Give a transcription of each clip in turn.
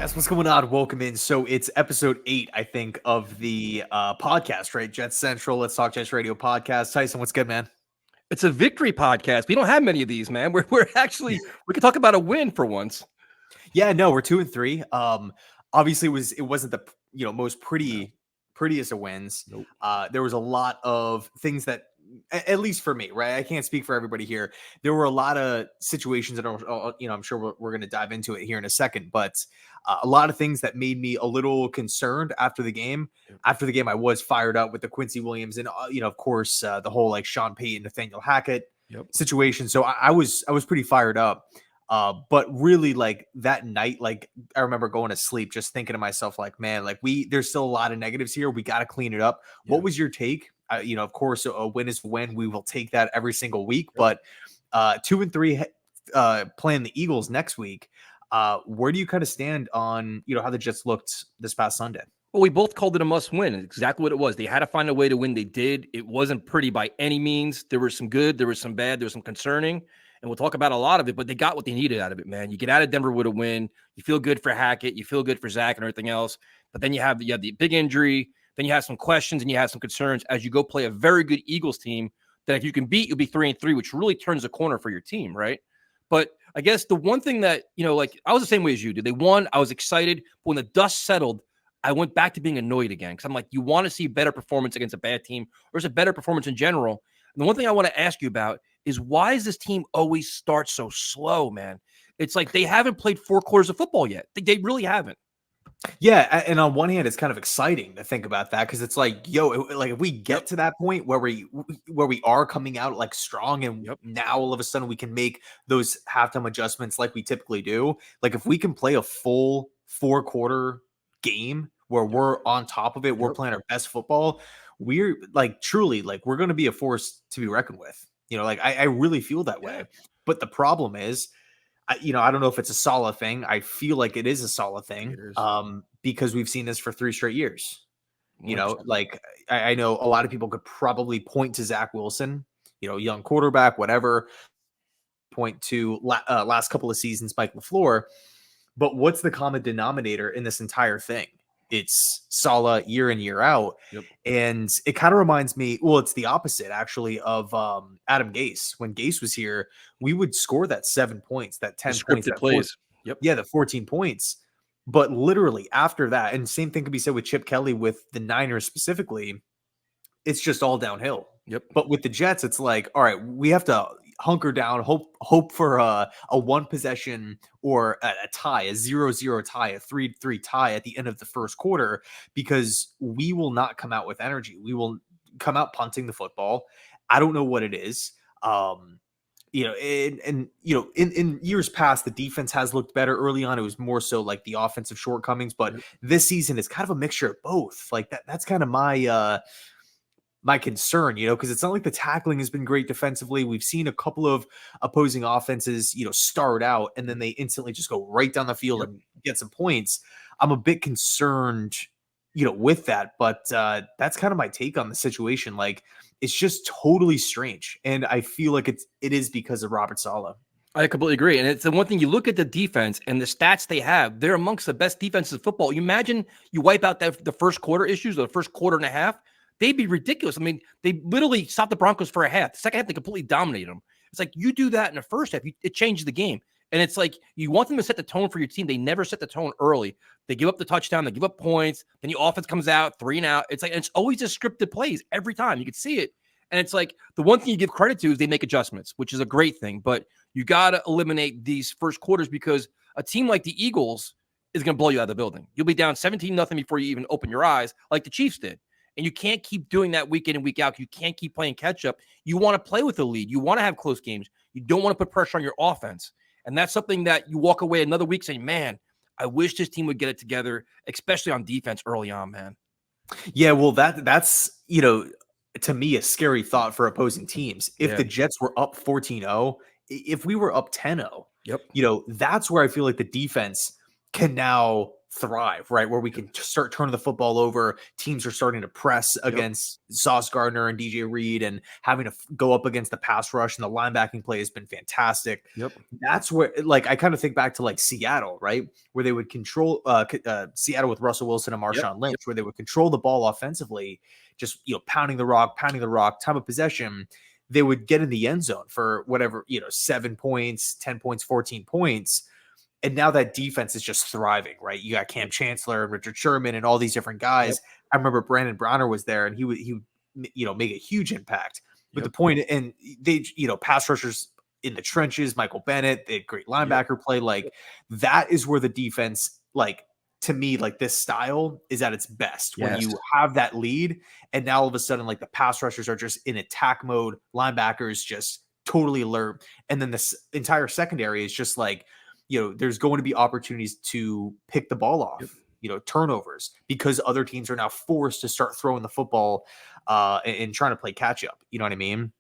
Yes, what's going on? Welcome in. So it's episode 8, I think, of the podcast, right? Jetscentral, Let's Talk Jets Radio podcast. Tyson, what's good, man? It's a victory podcast. We don't have many of these, man. We're actually we can talk about a win for once. Yeah, no, we're 2-3. Obviously, it wasn't the most prettiest of wins. Nope. There was a lot of things that, at least for me, right? I can't speak for everybody here. There were a lot of situations that I'm sure we're going to dive into it here in a second, but a lot of things that made me a little concerned after the game. After the game, I was fired up with the Quincy Williams and of course, the whole like Sean Payton, Nathaniel Hackett situation. So I was pretty fired up. But really, like that night, like I remember going to sleep just thinking to myself, like, man, like there's still a lot of negatives here. We got to clean it up. Yeah. What was your take? Of course, a win is a win. We will take that every single week. But 2-3 playing the Eagles next week. Where do you kind of stand on, how the Jets looked this past Sunday? Well, we both called it a must win. Exactly what it was. They had to find a way to win. They did. It wasn't pretty by any means. There was some good. There was some bad. There was some concerning. And we'll talk about a lot of it, but they got what they needed out of it, man. You get out of Denver with a win. You feel good for Hackett. You feel good for Zach and everything else. But then you have the big injury. Then you have some questions and you have some concerns as you go play a very good Eagles team that if you can beat, you'll be 3-3, which really turns the corner for your team, right? But I guess the one thing that, like I was the same way as you did. They won. I was excited. But when the dust settled, I went back to being annoyed again because I'm like, you want to see better performance against a bad team or just a better performance in general. And the one thing I want to ask you about is why does this team always start so slow, man? It's like they haven't played 4 quarters of football yet. They really haven't. Yeah, and on one hand, it's kind of exciting to think about that because it's like, like if we get to that point where we are coming out like strong, and now all of a sudden we can make those halftime adjustments like we typically do. Like if we can play a full 4-quarter game where we're on top of it, we're playing our best football. We're like truly like we're going to be a force to be reckoned with. Like I really feel that way. But the problem is, I don't know if it's a solid thing. I feel like it is a solid thing because we've seen this for 3 straight years. Like I know a lot of people could probably point to Zach Wilson, young quarterback, whatever, point to last couple of seasons, Mike LaFleur. But what's the common denominator in this entire thing? It's Saleh year in, year out. And it kind of reminds me, well, it's the opposite actually of Adam Gase. When Gase was here, we would score that 7 points, that 10 points, that plays. The 14 points. But literally after that, and same thing could be said with Chip Kelly with the Niners specifically, it's just all downhill. But with the Jets, it's like, all right, we have to hunker down, hope for a 1 possession or a tie, a 0-0 tie, a 3-3 tie at the end of the first quarter, because we will not come out with energy. We will come out punting the football. I don't know what it is. In years past, the defense has looked better. Early on, it was more so like the offensive shortcomings, but this season is kind of a mixture of both. Like that's kind of my concern, because it's not like the tackling has been great defensively. We've seen a couple of opposing offenses, start out and then they instantly just go right down the field and get some points. I'm a bit concerned, with that, but that's kind of my take on the situation. Like it's just totally strange. And I feel like it is because of Robert Saleh. I completely agree. And it's the one thing you look at the defense and the stats they have, they're amongst the best defenses in football. You imagine you wipe out the first quarter issues or the first quarter and a half. They'd be ridiculous. I mean, they literally stopped the Broncos for a half. The second half, they completely dominated them. It's like you do that in the first half, it changes the game. And it's like you want them to set the tone for your team. They never set the tone early. They give up the touchdown. They give up points. Then your offense comes out 3 and out. It's like it's always just scripted plays every time. You can see it. And it's like the one thing you give credit to is they make adjustments, which is a great thing. But you got to eliminate these first quarters because a team like the Eagles is going to blow you out of the building. You'll be down 17-0 before you even open your eyes like the Chiefs did. And you can't keep doing that week in and week out. You can't keep playing catch up. You want to play with the lead. You want to have close games. You don't want to put pressure on your offense. And that's something that you walk away another week saying, man, I wish this team would get it together, especially on defense early on, man. Yeah, well, that's, to me, a scary thought for opposing teams. If the Jets were up 14-0, if we were up 10-0, that's where I feel like the defense can now thrive, right? Where we can start turning the football over. Teams are starting to press against Sauce Gardner and DJ Reed and having to go up against the pass rush, and the linebacking play has been fantastic. That's where, like, I kind of think back to like Seattle, right? Where they would control Seattle with Russell Wilson and Marshawn Lynch, where they would control the ball offensively, just, pounding the rock, time of possession. They would get in the end zone for whatever, 7 points, 10 points, 14 points. And now that defense is just thriving, right? You got Cam Chancellor and Richard Sherman and all these different guys. I remember Brandon Browner was there, and he would make a huge impact. But the point, and they, pass rushers in the trenches, Michael Bennett, they had great linebacker play. Like, that is where the defense, like, to me, like, this style is at its best when you have that lead, and now all of a sudden, like, the pass rushers are just in attack mode, linebackers just totally alert, and then this entire secondary is just like, there's going to be opportunities to pick the ball off, turnovers, because other teams are now forced to start throwing the football and trying to play catch up. You know what I mean?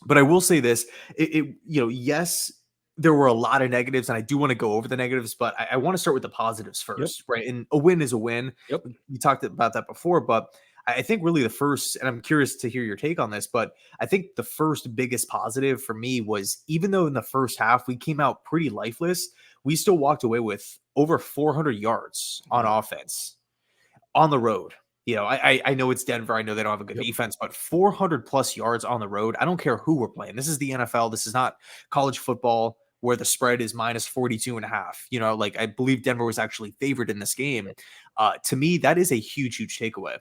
But I will say this, yes, there were a lot of negatives, and I do want to go over the negatives, but I want to start with the positives first, right? And a win is a win. We talked about that before, but I think really the first, and I'm curious to hear your take on this, but I think the first biggest positive for me was, even though in the first half we came out pretty lifeless, we still walked away with over 400 yards on offense on the road. I know it's Denver. I know they don't have a good defense, but 400 plus yards on the road. I don't care who we're playing. This is the NFL. This is not college football where the spread is minus 42.5. Like, I believe Denver was actually favored in this game. To me, that is a huge, huge takeaway.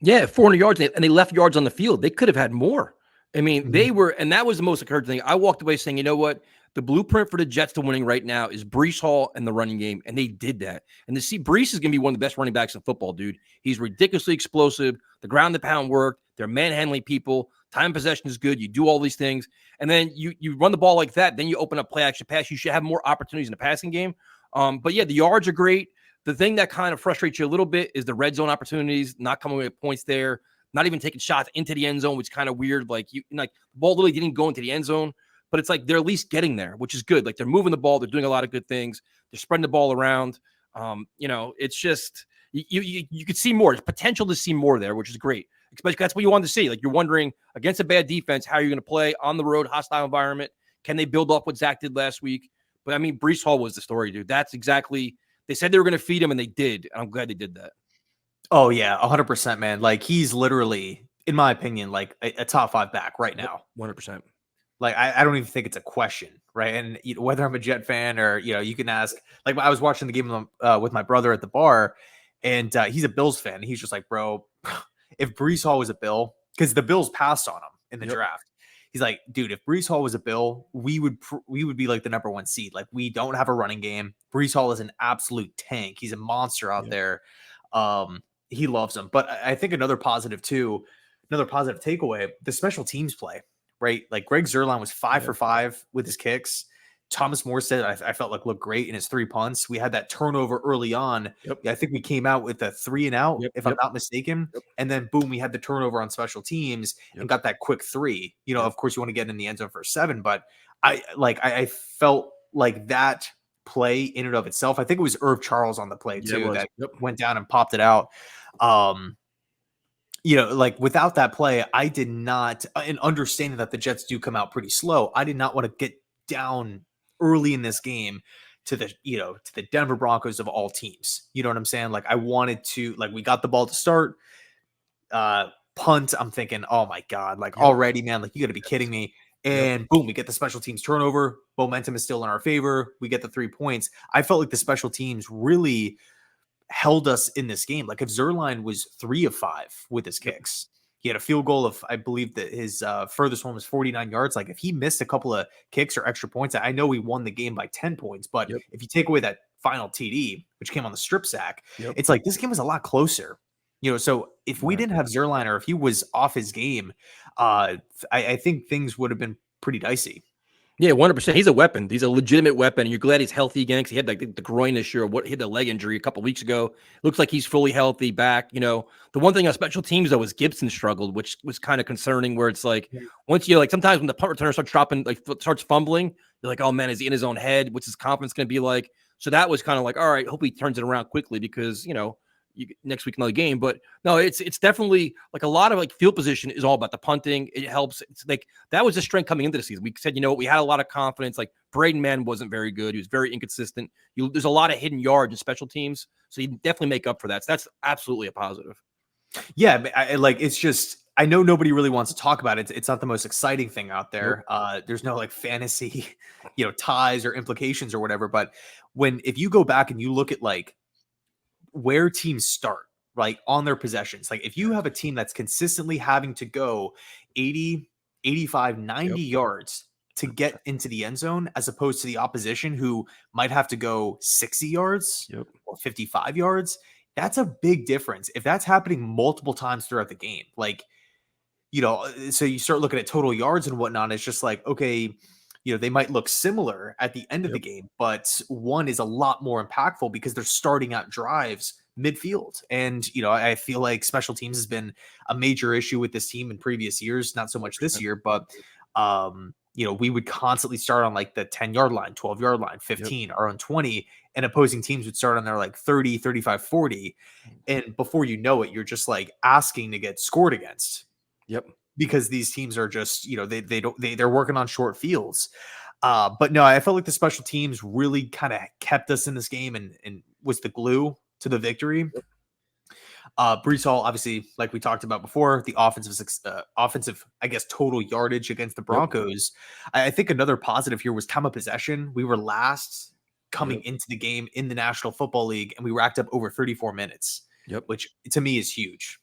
Yeah, 400 yards, and they left yards on the field. They could have had more. I mean, they were, and that was the most encouraging thing. I walked away saying, you know what? The blueprint for the Jets to winning right now is Breece Hall and the running game, and they did that. And to see Breece is going to be one of the best running backs in football, dude. He's ridiculously explosive. The ground and pound work. They're manhandling people. Time possession is good. You do all these things, and then you run the ball like that. Then you open up play action pass. You should have more opportunities in the passing game. But yeah, the yards are great. The thing that kind of frustrates you a little bit is the red zone opportunities, not coming with points there, not even taking shots into the end zone, which is kind of weird. Like, the ball literally didn't go into the end zone, but it's like they're at least getting there, which is good. Like, they're moving the ball, they're doing a lot of good things, they're spreading the ball around. It's just you could see more. There's potential to see more there, which is great. Especially that's what you want to see. Like, you're wondering against a bad defense, how you're going to play on the road, hostile environment. Can they build up what Zach did last week? But I mean, Breece Hall was the story, dude. That's exactly. They said they were going to feed him, and they did. And I'm glad they did that. Oh, yeah, 100%, man. Like, he's literally, in my opinion, like a top 5 back right now. 100%. Like, I don't even think it's a question, right? And whether I'm a Jet fan or, you can ask, like, I was watching the game with my brother at the bar, and he's a Bills fan. And he's just like, bro, if Breece Hall was a Bill, because the Bills passed on him in the draft. He's like, dude, if Breece Hall was a Bill, we would be like the number 1 seed. Like, we don't have a running game. Breece Hall is an absolute tank. He's a monster out there. He loves him. But I think another positive takeaway, the special teams play, right? Like, Greg Zuerlein was 5 for 5 with his kicks. Thomas Morstead, I felt like looked great in his 3 punts. We had that turnover early on. I think we came out with a 3 and out, if I'm not mistaken. And then boom, we had the turnover on special teams and got that quick 3. Of course you want to get in the end zone for a 7, but I felt like that play in and of itself. I think it was Irv Charles on the play too that went down and popped it out. Like, without that play, I did not, in understanding that the Jets do come out pretty slow, I did not want to get down early in this game to the Denver Broncos of all teams. You know what I'm saying? Like, I wanted to, like, we got the ball to start, punt. I'm thinking, oh my God, like already, man, like, you got to be kidding me. And boom, we get the special teams turnover. Momentum is still in our favor. We get the 3 points. I felt like the special teams really held us in this game. Like, if Zuerlein was 3 of 5 with his kicks, he had a field goal of, I believe that his furthest one was 49 yards. Like, if he missed a couple of kicks or extra points, I know we won the game by 10 points, but if you take away that final TD, which came on the strip sack, it's like this game was a lot closer. So if we didn't have Zuerlein, or if he was off his game, I think things would have been pretty dicey. Yeah, 100%. He's a weapon. He's a legitimate weapon. And you're glad he's healthy again, because he had the groin issue, or he had the leg injury a couple of weeks ago. Looks like he's fully healthy back. The one thing on special teams, though, is Gibson struggled, which was kind of concerning, where it's like, once you, like, sometimes when the punt returner starts fumbling, you're like, oh man, is he in his own head? What's his confidence going to be like? So that was kind of like, all right, hope he turns it around quickly because, next week another game. But no, it's definitely like a lot of like field position is all about the punting. It helps. It's like that was the strength coming into the season. We said, we had a lot of confidence. Like Braden Mann wasn't very good. He was very inconsistent. There's a lot of hidden yards in special teams. So you definitely make up for that. So that's absolutely a positive. Yeah, it's just I know nobody really wants to talk about it. It's not the most exciting thing out there. Nope. There's no like fantasy, ties or implications or whatever. But if you go back and you look at like where teams start, like on their possessions, like if you have a team that's consistently having to go 80, 85, 90 yards to get into the end zone, as opposed to the opposition who might have to go 60 yards or 55 yards, that's a big difference. If that's happening multiple times throughout the game, like, so you start looking at total yards and whatnot. It's just like, okay, they might look similar at the end of the game, but one is a lot more impactful because they're starting out drives midfield. And, I feel like special teams has been a major issue with this team in previous years, not so much this year, but, we would constantly start on like the 10-yard line, 12-yard line, 15, our own 20, and opposing teams would start on their like 30, 35, 40. And before you know it, you're just like asking to get scored against. Yep. Because these teams are just, they're working on short fields. But no, I felt like the special teams really kind of kept us in this game and was the glue to the victory. Breece Hall, obviously, like we talked about before, the offensive, I guess, total yardage against the Broncos. I think another positive here was time of possession. We were last coming into the game in the National Football League, and we racked up over 34 minutes, which to me is huge.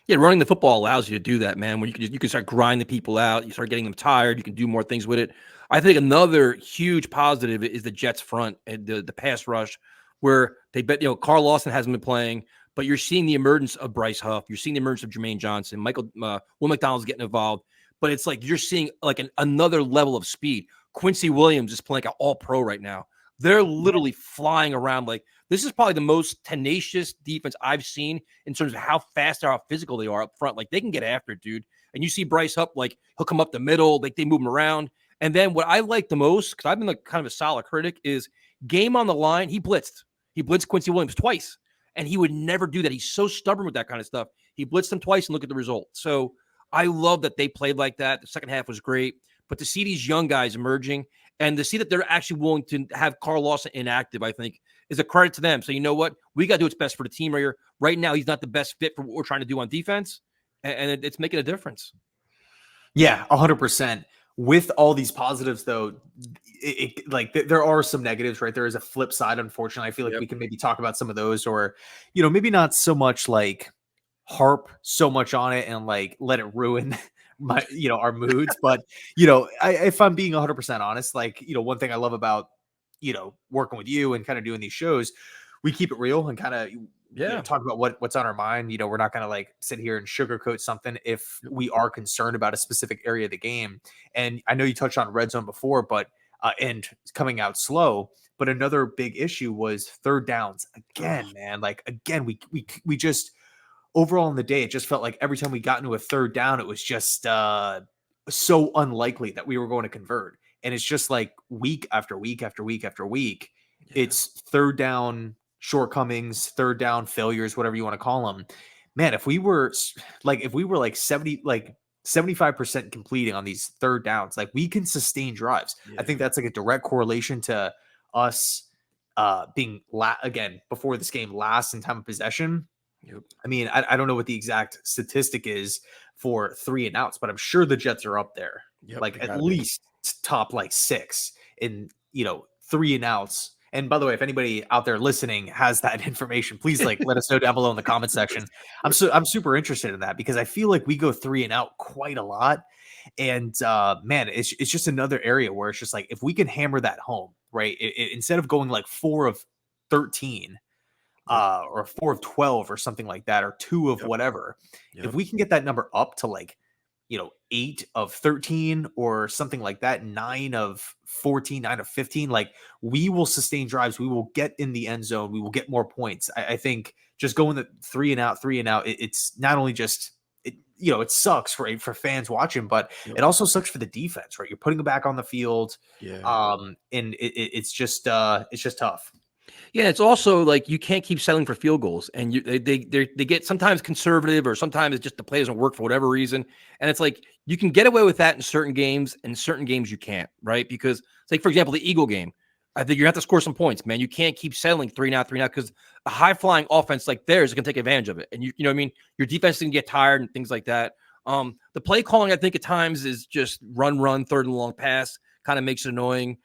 Yeah, running the football allows you to do that, man. When you can start grinding people out, you start getting them tired, you can do more things with it. I think another huge positive is the Jets front and the pass rush, where they bet Carl Lawson hasn't been playing, but you're seeing the emergence of Bryce Huff, you're seeing the emergence of Jermaine Johnson, Will McDonald's getting involved, but it's like you're seeing like another level of speed. Quincy Williams is playing like an all-pro right now. They're literally flying around. Like this is probably the most tenacious defense I've seen in terms of how fast or how physical they are up front. Like they can get after it, dude. And you see Bryce up, like he'll come up the middle, like they move him around. And then what I like the most, because I've been like kind of a solid critic, is game on the line. He blitzed. He blitzed Quincy Williams twice, and he would never do that. He's so stubborn with that kind of stuff. He blitzed him twice, and look at the result. So I love that they played like that. The second half was great. But to see these young guys emerging and to see that they're actually willing to have Carl Lawson inactive, I think, is a credit to them. So you know what? We got to do what's best for the team right here. Right now, he's not the best fit for what we're trying to do on defense, and it's making a difference. Yeah, 100%. With all these positives, though, there are some negatives, right? There is a flip side, unfortunately. I feel like we can maybe talk about some of those, or, maybe not so much like harp so much on it and like let it ruin our moods. But, if I'm being 100% honest, like, one thing I love about, working with you and kind of doing these shows, we keep it real and kind of talk about what's on our mind. We're not going to like sit here and sugarcoat something if we are concerned about a specific area of the game. And I know you touched on red zone before, but and coming out slow. But another big issue was third downs again, man. Like again, we just overall in the day, it just felt like every time we got into a third down, it was just so unlikely that we were going to convert. And it's just like week after week after week after week, it's third down shortcomings, third down failures, whatever you want to call them. Man, if we were like 75% completing on these third downs, like we can sustain drives. I think that's like a direct correlation to us being again before this game last in time of possession. I mean, I don't know what the exact statistic is for 3 and outs, but I'm sure the Jets are up there, like at least top like 6 in 3 and outs. And by the way, if anybody out there listening has that information, please like let us know down below in the comment section. I'm super interested in that because I feel like we go 3 and out quite a lot. And man, it's just another area where it's just like if we can hammer that home, right? Instead of going like 4 of 13 or 4 of 12 or something like that, or 2 of whatever, if we can get that number up to like 8 of 13 or something like that, 9 of 14, 9 of 15, like we will sustain drives. We will get in the end zone. We will get more points. I think just going the 3 and out, it's not only just, it sucks for fans watching, but it also sucks for the defense, right? You're putting them back on the field. And it's just tough. Yeah, it's also like you can't keep settling for field goals, and they get sometimes conservative, or sometimes it's just the play doesn't work for whatever reason. And it's like you can get away with that in certain games, and certain games you can't, right? Because it's like, for example, the Eagle game, I think you have to score some points, man. You can't keep settling 3-and-out, 3-and-out, because a high flying offense like theirs is going to take advantage of it, and you know what I mean. Your defense can get tired and things like that. The play calling, I think, at times is just run, third and long pass, kind of makes it annoying.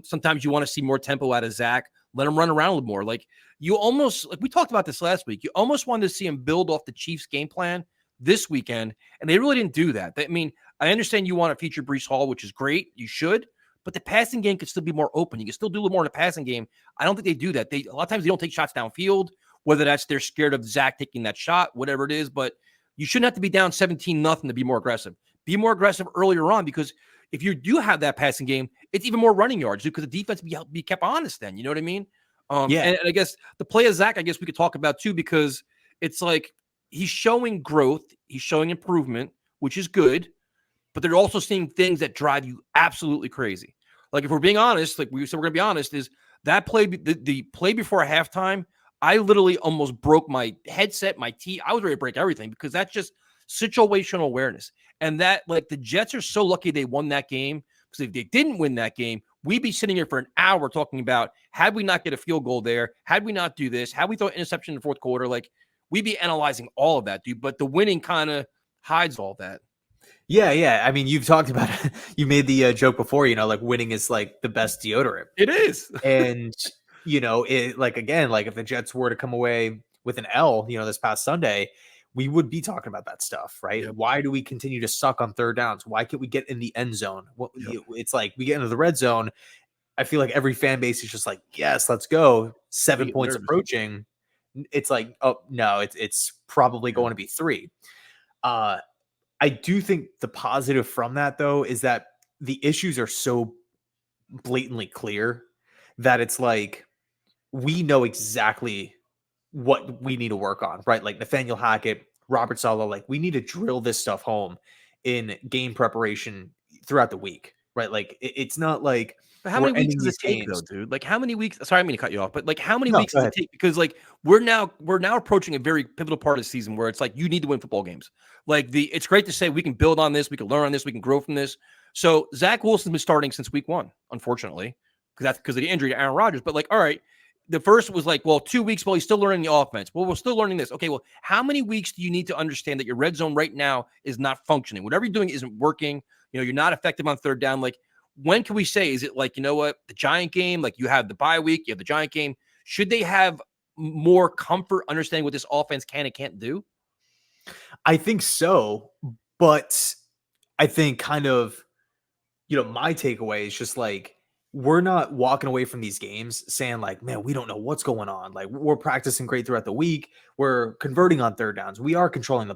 Sometimes you want to see more tempo out of Zach. Let him run around a little more. Like you almost, like we talked about this last week, you almost wanted to see him build off the Chiefs game plan this weekend, and they really didn't do that. I mean, I understand you want to feature Breece Hall, which is great. You should, but the passing game could still be more open. You can still do a little more in the passing game. I don't think they do that. A lot of times they don't take shots downfield, whether that's they're scared of Zach taking that shot, whatever it is, but you shouldn't have to be down 17-0 to be more aggressive. Be more aggressive earlier on, because if you do have that passing game, it's even more running yards because the defense be kept honest then. You know what I mean? Yeah. And I guess the play of Zach, I guess we could talk about too, because it's like he's showing growth. He's showing improvement, which is good. But they're also seeing things that drive you absolutely crazy. Like if we're being honest, like we said, we're going to be honest, is that play, the play before halftime, I literally almost broke my headset, my tee. I was ready to break everything because that's just situational awareness. And that, like, the Jets are so lucky they won that game, because if they didn't win that game, we'd be sitting here for an hour talking about, had we not get a field goal there, had we not do this, had we throw an interception in the fourth quarter, like we'd be analyzing all of that, dude. But the winning kind of hides all that. Yeah. I mean, you've talked about it. You made the joke before, like winning is like the best deodorant. It is. And, it, like, again, like if the Jets were to come away with an L, this past Sunday, we would be talking about that stuff, right? Yep. Why do we continue to suck on third downs? Why can't we get in the end zone? Yep. It's like we get into the red zone. I feel like every fan base is just like, yes, let's go. 7 points nervous. approaching. It's like, oh no, it's probably going to be 3. I do think the positive from that, though, is that the issues are so blatantly clear that it's like we know exactly what we need to work on, right? Like Nathaniel Hackett, Robert Saleh, like we need to drill this stuff home in game preparation throughout the week, right? Like it's not like But how we're many weeks ending does it these take though, games. dude? Like how many weeks? Sorry, I mean to cut you off, but like how many No, weeks go does it ahead. take? Because like we're now approaching a very pivotal part of the season where it's like you need to win football games. Like it's great to say we can build on this, we can learn on this, we can grow from this. So Zach Wilson's been starting since week 1, unfortunately, because that's because of the injury to Aaron Rodgers. But like, all right, the first was like, well, 2 weeks. Well, he's still learning the offense. Well, we're still learning this. Okay, well, how many weeks do you need to understand that your red zone right now is not functioning? Whatever you're doing isn't working. You're not effective on third down. Like, when can we say, is it like, you know what, the Giant game, like you have the bye week, you have the Giant game. Should they have more comfort understanding what this offense can and can't do? I think so, but I think kind of, my takeaway is just like, we're not walking away from these games saying like, man, we don't know what's going on. Like we're practicing great throughout the week. We're converting on third downs. We are controlling the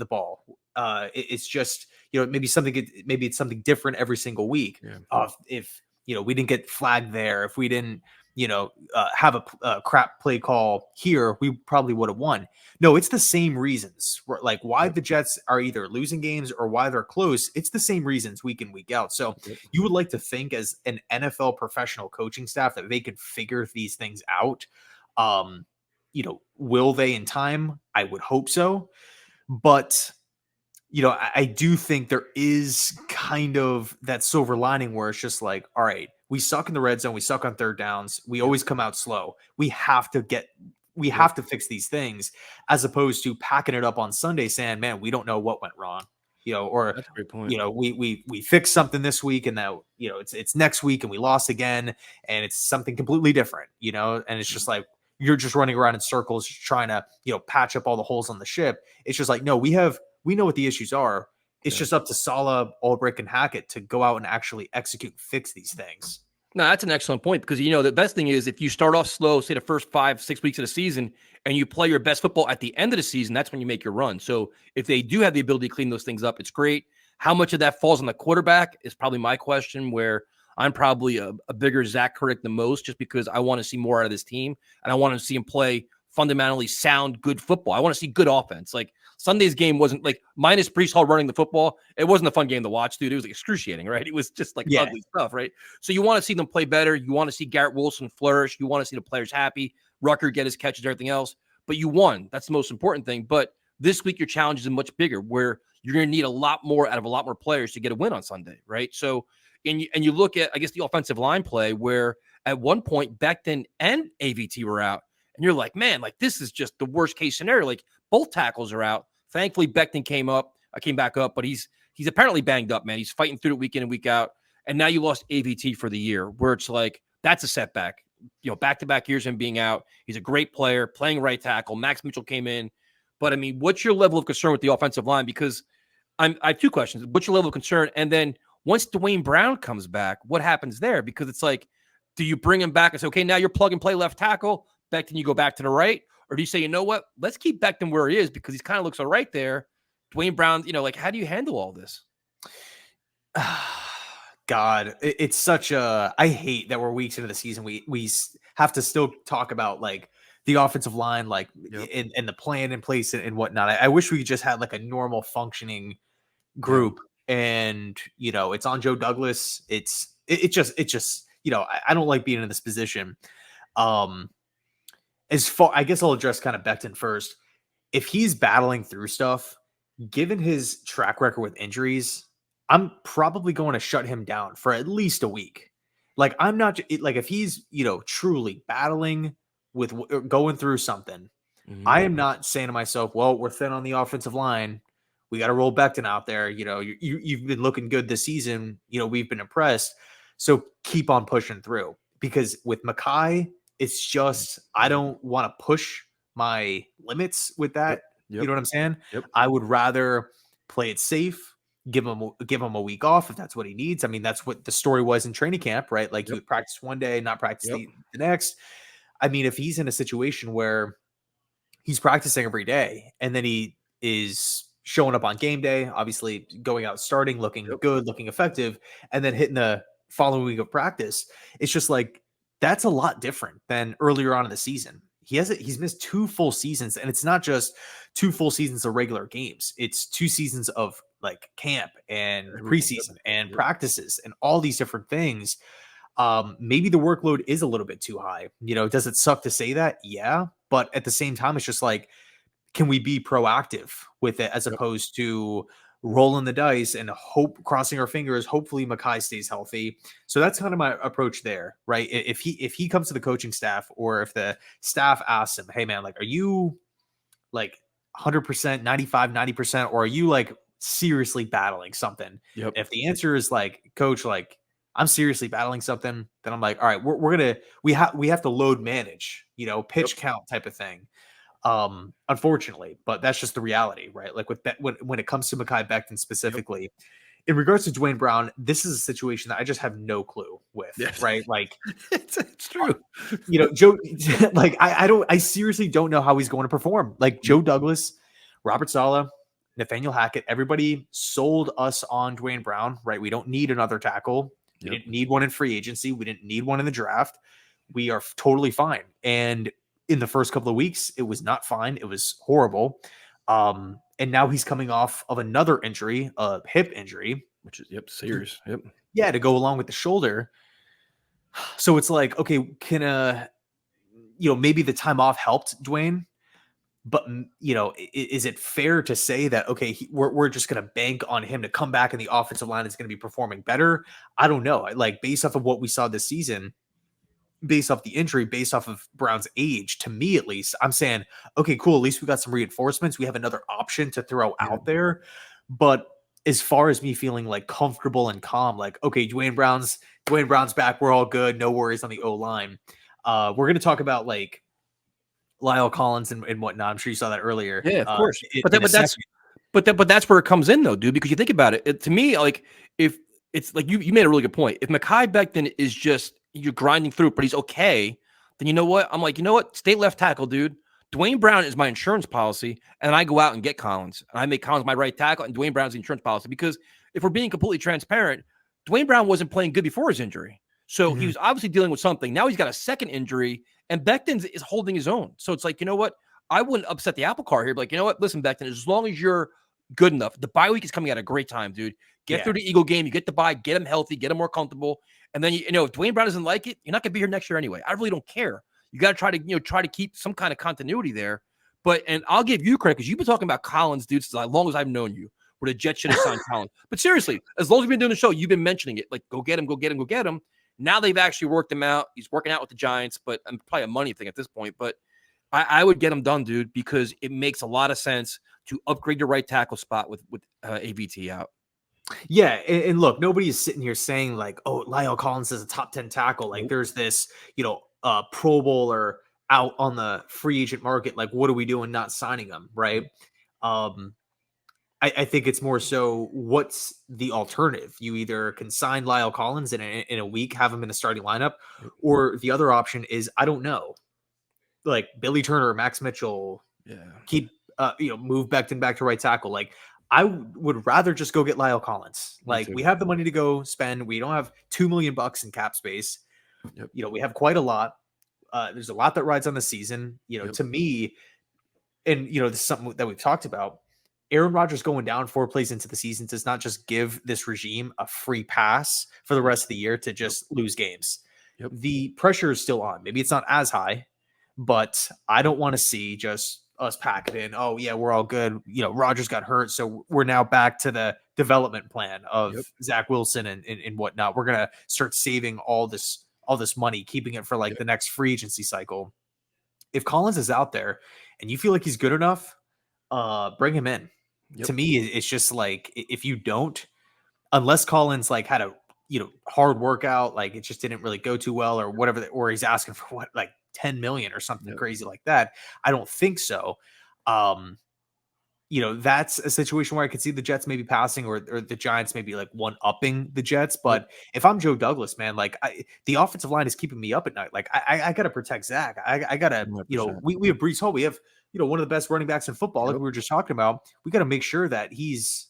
ball. It's just, maybe it's something different every single week. Yeah. If, we didn't get flagged there, if we didn't, have a crap play call here, we probably would have won. No, it's the same reasons. Like why the Jets are either losing games or why they're close. It's the same reasons week in, week out. So you would like to think as an NFL professional coaching staff that they could figure these things out. Will they in time? I would hope so. But I do think there is kind of that silver lining where it's just like, all right, we suck in the red zone. We suck on third downs. We always come out slow. We have to fix these things, as opposed to packing it up on Sunday saying, man, we don't know what went wrong, or, That's a great point. we fixed something this week and that, it's next week and we lost again and it's something completely different, and it's just like, you're just running around in circles, just trying to, patch up all the holes on the ship. It's just like, no, we know what the issues are. It's just up to Saleh, Ulbrich, and Hackett to go out and actually execute and fix these things. No, that's an excellent point, because, the best thing is if you start off slow, say the first 5-6 weeks of the season, and you play your best football at the end of the season, that's when you make your run. So if they do have the ability to clean those things up, it's great. How much of that falls on the quarterback is probably my question, where I'm probably a bigger Zach critic than most, just because I want to see more out of this team and I want to see him play fundamentally sound, good football. I want to see good offense. Like Sunday's game wasn't like minus Breece Hall running the football. It wasn't a fun game to watch, dude. It was like excruciating, right? It was just like ugly stuff, right? So you want to see them play better. You want to see Garrett Wilson flourish. You want to see the players happy. Rucker get his catches, everything else. But you won. That's the most important thing. But this week, your challenge is much bigger, where you're going to need a lot more out of a lot more players to get a win on Sunday, right? So, and you look at, I guess, the offensive line play, where at one point Becton and AVT were out, and you're like, man, like this is just the worst case scenario. Like both tackles are out. Thankfully, Becton came back up, but he's apparently banged up, man. He's fighting through it week in and week out. And now you lost AVT for the year, where it's like that's a setback. You know, back-to-back years him being out. He's a great player, playing right tackle. Max Mitchell came in. But, I mean, what's your level of concern with the offensive line? Because I have two questions. What's your level of concern? And then once Dwayne Brown comes back, what happens there? Because it's like, do you bring him back and say, okay, now you're plug and play left tackle, Becton, you go back to the right? Or do you say, you know what, let's keep Becton where he is because he kind of looks all right there. Dwayne Brown, you know, like, how do you handle all this? God, it's such a, I hate that we're weeks into the season. We have to still talk about like the offensive line, like and the plan in place and whatnot. I wish we just had like a normal functioning group and, you know, it's on Joe Douglas. It just, you know, I don't like being in this position. As far, I guess I'll address kind of Becton first. If he's battling through stuff, given his track record with injuries, I'm probably going to shut him down for at least a week. Like I'm not like if he's, you know, truly battling with going through something, I am not saying to myself, well, we're thin on the offensive line. We got to roll Becton out there. You know, you've been looking good this season. You know, we've been impressed. So keep on pushing through because with Mekhi, it's just, I don't want to push my limits with that. You know what I'm saying? I would rather play it safe. Give him a week off if that's what he needs. I mean, that's what the story was in training camp, right? Like you would practice one day, not practice the next. I mean, if he's in a situation where he's practicing every day and then he is showing up on game day, obviously going out, starting, looking good, looking effective, and then hitting the following week of practice, it's just like, that's a lot different than earlier on in the season. He's missed 2 full seasons, and it's not just 2 full seasons of regular games. It's 2 seasons of like camp and preseason and practices and all these different things. Maybe the workload is a little bit too high. You know, does it suck to say that? Yeah. But at the same time, it's just like, can we be proactive with it as opposed to rolling the dice and crossing our fingers, hopefully Mekhi stays healthy. So that's kind of my approach there, right? If he comes to the coaching staff or if the staff asks him, hey man, like, are you like 100%, 95, 90%, or are you like seriously battling something? If the answer is like, coach, like I'm seriously battling something, then I'm like, all right, we have to load manage, you know, pitch count type of thing. Unfortunately, but that's just the reality, right? Like when it comes to Mekhi Becton specifically, in regards to Dwayne Brown, this is a situation that I just have no clue with, right? Like it's true. You know, Joe, like I seriously don't know how he's going to perform. Like Joe Douglas, Robert Saleh, Nathaniel Hackett, everybody sold us on Dwayne Brown, right? We don't need another tackle. We didn't need one in free agency. We didn't need one in the draft. We are totally fine. And in the first couple of weeks, it was not fine. It was horrible. And now he's coming off of another injury, a hip injury, which is serious. Yeah, to go along with the shoulder. So it's like, okay, can you know, maybe the time off helped Dwayne, but you know, is it fair to say that okay, we're just going to bank on him to come back and the offensive line is going to be performing better? I don't know. Like based off of what we saw this season, based off the injury, based off of Brown's age, to me at least, I'm saying, okay, cool. At least we got some reinforcements. We have another option to throw out there. But as far as me feeling like comfortable and calm, like, okay, Dwayne Brown's back. We're all good. No worries on the O-line. We're going to talk about like Lyle Collins and whatnot. I'm sure you saw that earlier. Yeah, of course. But that's where it comes in though, dude, because you think about it, to me, like if it's like you made a really good point. If Mekhi Becton is just, you're grinding through it, but he's okay, then you know what? I'm like, you know what? Stay left tackle, dude. Dwayne Brown is my insurance policy, and I go out and get Collins. And I make Collins my right tackle, and Dwayne Brown's the insurance policy. Because if we're being completely transparent, Dwayne Brown wasn't playing good before his injury. So he was obviously dealing with something. Now he's got a second injury, And Becton is holding his own. So it's like, you know what? I wouldn't upset the apple cart here. But like, you know what? Listen, Becton, as long as you're good enough, the bye week is coming at a great time, dude. Get Yeah. through the Eagle game. You get the bye, get him healthy, get him more comfortable. And then, you know, if Dwayne Brown doesn't like it, you're not going to be here next year anyway. I really don't care. You got to try to keep some kind of continuity there. But, and I'll give you credit because you've been talking about Collins, dude, since as long as I've known you, where the Jets should have signed Collins. But seriously, as long as you've been doing the show, you've been mentioning it. Like, go get him, go get him, go get him. Now they've actually worked him out. He's working out with the Giants, but probably a money thing at this point. But I would get him done, dude, because it makes a lot of sense to upgrade your right tackle spot with AVT out. Yeah, and look, nobody is sitting here saying like, "Oh, Lyle Collins is a top 10 tackle." Like, there's this, Pro Bowler out on the free agent market. Like, what are we doing not signing him, right? Um, I think it's more so what's the alternative? You either can sign Lyle Collins in a week, have him in the starting lineup, or the other option is I don't know, like Billy Turner, Max Mitchell, keep move Becton back to right tackle. Like I would rather just go get Lyle Collins. Like we have the money to go spend. We don't have $2 million in cap space. We have quite a lot. There's a lot that rides on the season. To me, and this is something that we've talked about. Aaron Rodgers going down 4 plays into the season does not just give this regime a free pass for the rest of the year to just lose games. The pressure is still on. Maybe it's not as high, but I don't want to see just us pack it in. Oh yeah, we're all good. Rodgers got hurt, so we're now back to the development plan of Zach Wilson and whatnot. We're gonna start saving all this money, keeping it for like the next free agency cycle. If Collins is out there and you feel like he's good enough, bring him in. To me, it's just like if you don't, unless Collins like had a hard workout, like it just didn't really go too well or whatever, or he's asking for what like 10 million or something crazy like that. I don't think so. That's a situation where I could see the Jets maybe passing or the Giants maybe like one-upping the Jets. But if I'm Joe Douglas, man, like the offensive line is keeping me up at night. Like I got to protect Zach. I got to, we have Breece Hall. We have, one of the best running backs in football. Like we were just talking about, we got to make sure that he's,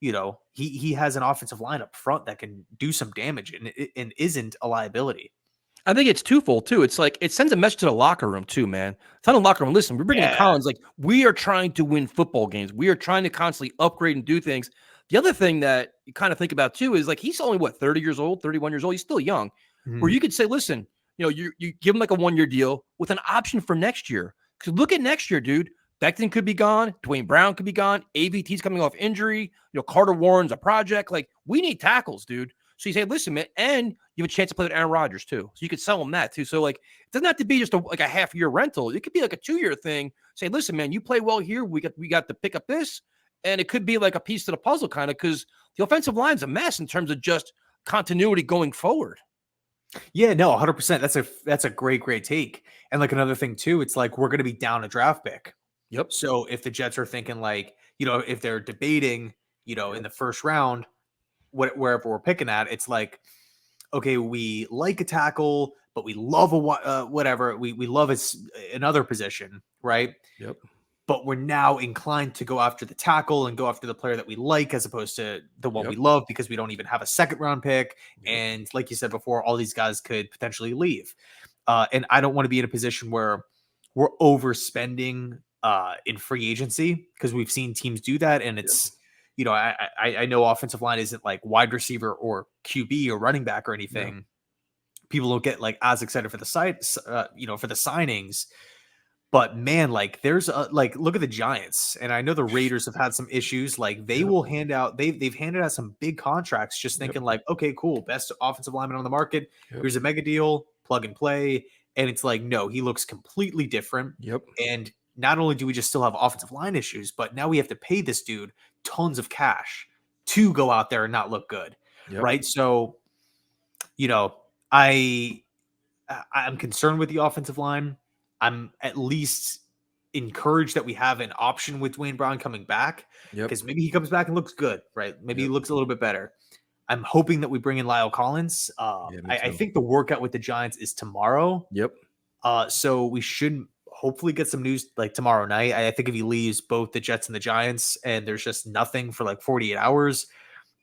he has an offensive line up front that can do some damage and isn't a liability. I think it's twofold too. It's like it sends a message to the locker room too, man. Tell the locker room, listen, we're bringing in Collins. Like we are trying to win football games. We are trying to constantly upgrade and do things. The other thing that you kind of think about too is like he's only 30 years old, 31 years old. He's still young. Where you could say, listen, you give him like a 1-year deal with an option for next year. Because look at next year, dude. Becton could be gone. Dwayne Brown could be gone. AVT's coming off injury. Carter Warren's a project. Like we need tackles, dude. So you say, listen, man, and you have a chance to play with Aaron Rodgers too. So you could sell him that too. So like, it doesn't have to be just a half-year rental. It could be like a 2-year thing. Say, listen, man, you play well here. We got to pick up this, and it could be like a piece to the puzzle kind of because the offensive line's a mess in terms of just continuity going forward. Yeah, no, 100%. That's a great take. And like another thing too, it's like we're going to be down a draft pick. So if the Jets are thinking like, if they're debating, in the first round, wherever we're picking at, it's like, okay, we like a tackle, but we love whatever. We love another position, right? But we're now inclined to go after the tackle and go after the player that we like as opposed to the one we love because we don't even have a second round pick. And like you said before, all these guys could potentially leave. And I don't want to be in a position where we're overspending in free agency because we've seen teams do that. And it's, I know offensive line isn't like wide receiver or QB or running back or anything. People don't get like as excited for the site, for the signings. But man, like there's look at the Giants, and I know the Raiders have had some issues. Like they will hand out, they've handed out some big contracts, just thinking like, okay, cool, best offensive lineman on the market. Here's a mega deal, plug and play, and it's like, no, he looks completely different. And not only do we just still have offensive line issues, but now we have to pay this dude tons of cash to go out there and not look good, right? So, I'm concerned with the offensive line. I'm at least encouraged that we have an option with Dwayne Brown coming back because maybe he comes back and looks good, right? Maybe he looks a little bit better. I'm hoping that we bring in Lyle Collins. I think the workout with the Giants is tomorrow. So we should hopefully get some news like tomorrow night. I think if he leaves both the Jets and the Giants and there's just nothing for like 48 hours,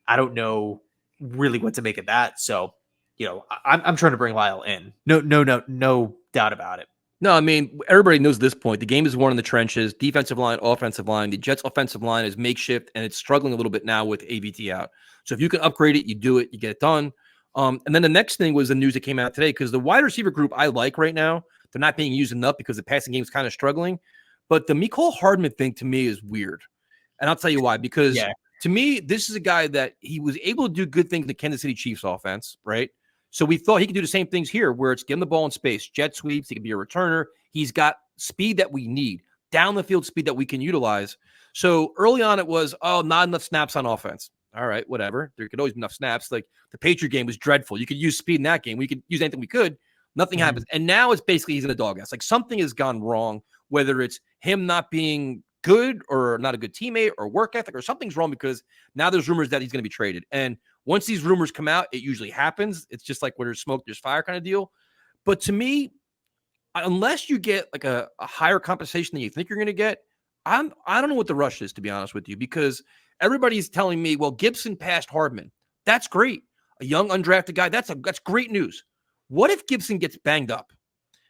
I don't know really what to make of that. So, I'm trying to bring Lyle in. No doubt about it. No, I mean, everybody knows at this point. The game is won in the trenches, defensive line, offensive line. The Jets' offensive line is makeshift, and it's struggling a little bit now with AVT out. So if you can upgrade it, you do it, you get it done. And then the next thing was the news that came out today, because the wide receiver group I like right now, they're not being used enough because the passing game is kind of struggling. But the Mecole Hardman thing to me is weird. And I'll tell you why. Because Yeah. to me, this is a guy that he was able to do good things in the Kansas City Chiefs offense, right? So we thought he could do the same things here, where it's give him the ball in space, jet sweeps. He can be a returner. He's got speed that we need, down the field speed that we can utilize. So early on, it was, oh, not enough snaps on offense. All right, whatever. There could always be enough snaps. Like the Patriot game was dreadful. You could use speed in that game. We could use anything we could. Nothing happens. And now it's basically he's in a doghouse. Like something has gone wrong, whether it's him not being good or not a good teammate or work ethic or something's wrong, because now there's rumors that he's going to be traded. And once these rumors come out, it usually happens. It's just like where there's smoke, there's fire kind of deal. But to me, unless you get like a higher compensation than you think you're going to get, I don't know what the rush is, to be honest with you, because everybody's telling me, well, Gibson passed Hardman. That's great. A young undrafted guy. That's great news. What if Gibson gets banged up?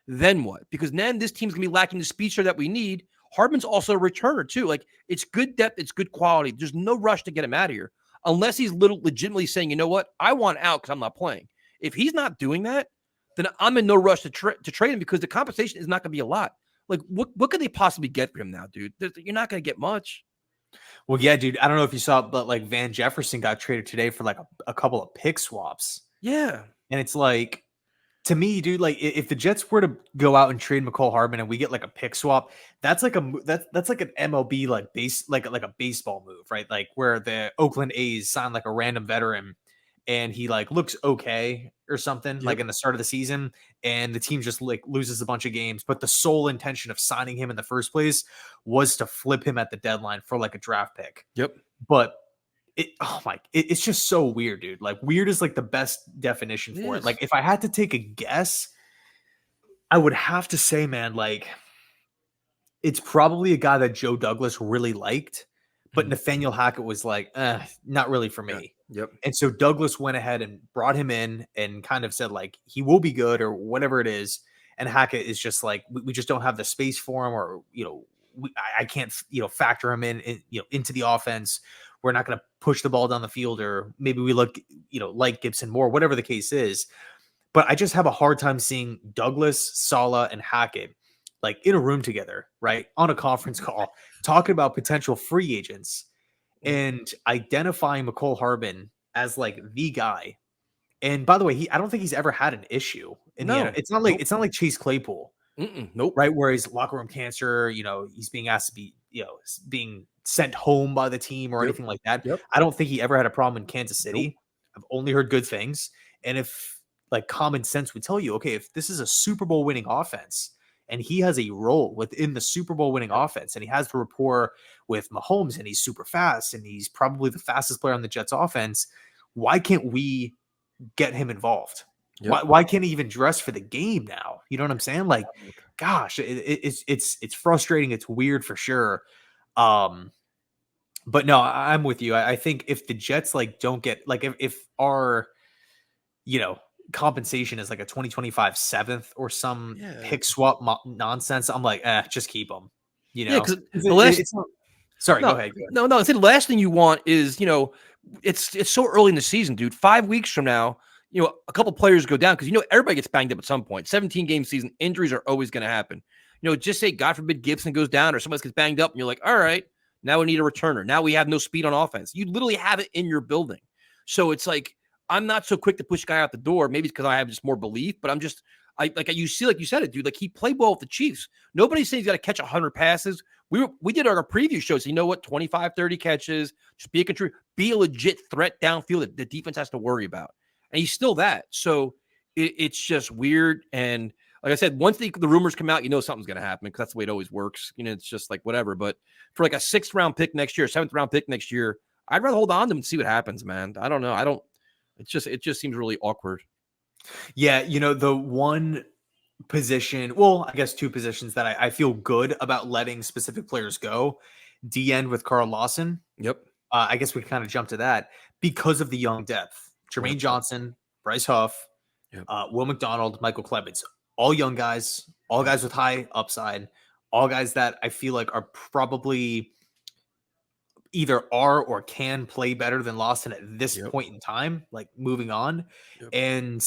Then what? Because then this team's going to be lacking the speedster that we need. Hardman's also a returner too. Like it's good depth. It's good quality. There's no rush to get him out of here unless he's legitimately saying, you know what? I want out because I'm not playing. If he's not doing that, then I'm in no rush to trade him, because the compensation is not going to be a lot. Like what could they possibly get for him now, dude? You're not going to get much. Well, yeah, dude. I don't know if you saw, but like Van Jefferson got traded today for like a couple of pick swaps. Yeah. And it's like, to me, dude, like if the Jets were to go out and trade Mecole Hardman and we get like a pick swap, that's like that's like an MLB like a baseball move, right? Like where the Oakland A's sign like a random veteran and he like looks okay or something, like in the start of the season, and the team just like loses a bunch of games, but the sole intention of signing him in the first place was to flip him at the deadline for like a draft pick. Yep. But it's just so weird, dude. Like weird is like the best definition for it. Like if I had to take a guess, I would have to say, man, like it's probably a guy that Joe Douglas really liked, but Nathaniel Hackett was like, not really for me. Yep. And so Douglas went ahead and brought him in and kind of said like he will be good or whatever it is. And Hackett is just like, we just don't have the space for him, or I can't factor him in into the offense. We're not going to push the ball down the field, or maybe we look like Gibson more, whatever the case is. But I just have a hard time seeing Douglas, Saleh, and Hackett like in a room together, right, on a conference call, talking about potential free agents and identifying Mecole Hardman as like the guy. And by the way, I don't think he's ever had an issue in the NFL. It's not like Chase Claypool. Nope. Right, where he's locker room cancer, he's being asked to be, being sent home by the team or anything like that. I don't think he ever had a problem in Kansas City. I've only heard good things. And if like common sense would tell you, okay, if this is a Super Bowl winning offense and he has a role within the Super Bowl winning offense and he has the rapport with Mahomes and he's super fast and he's probably the fastest player on the Jets offense, why can't we get him involved? Why can't he even dress for the game now? You know what I'm saying? Like, gosh, it's frustrating. It's weird for sure. But no, I'm with you. I think if the Jets like don't get like if our compensation is like a 2025 seventh or some pick swap nonsense, I'm like, just keep them. Because sorry, go ahead. No. I said the last thing you want is it's so early in the season, dude. 5 weeks from now, a couple players go down because everybody gets banged up at some point. 17-game season, injuries are always going to happen. Just say God forbid Gibson goes down or somebody else gets banged up, and you're like, all right, now we need a returner. Now we have no speed on offense. You literally have it in your building. So it's like I'm not so quick to push a guy out the door. Maybe it's because I have just more belief, but like you said it, dude. Like he played well with the Chiefs. Nobody's saying he's got to catch 100 passes. We did our preview shows. So you know what? 25, 30 catches. Just be a legit threat downfield that the defense has to worry about. And he's still that. So it's just weird. And like I said, once the rumors come out, something's going to happen because that's the way it always works. It's just like whatever. But for like a 6th round pick next year, 7th round pick next year, I'd rather hold on to him and see what happens, man. I don't know. It just seems really awkward. Yeah. The one position, well, I guess 2 positions that I feel good about letting specific players go. D-end with Carl Lawson. Yep. I guess we kind of jump to that because of the young depth. Jermaine Johnson, Bryce Huff, Will McDonald, Michael Clemens, all young guys, all Yep. guys with high upside, all guys that I feel like are probably either are or can play better than Lawson at this Yep. point in time, like moving on. Yep. And,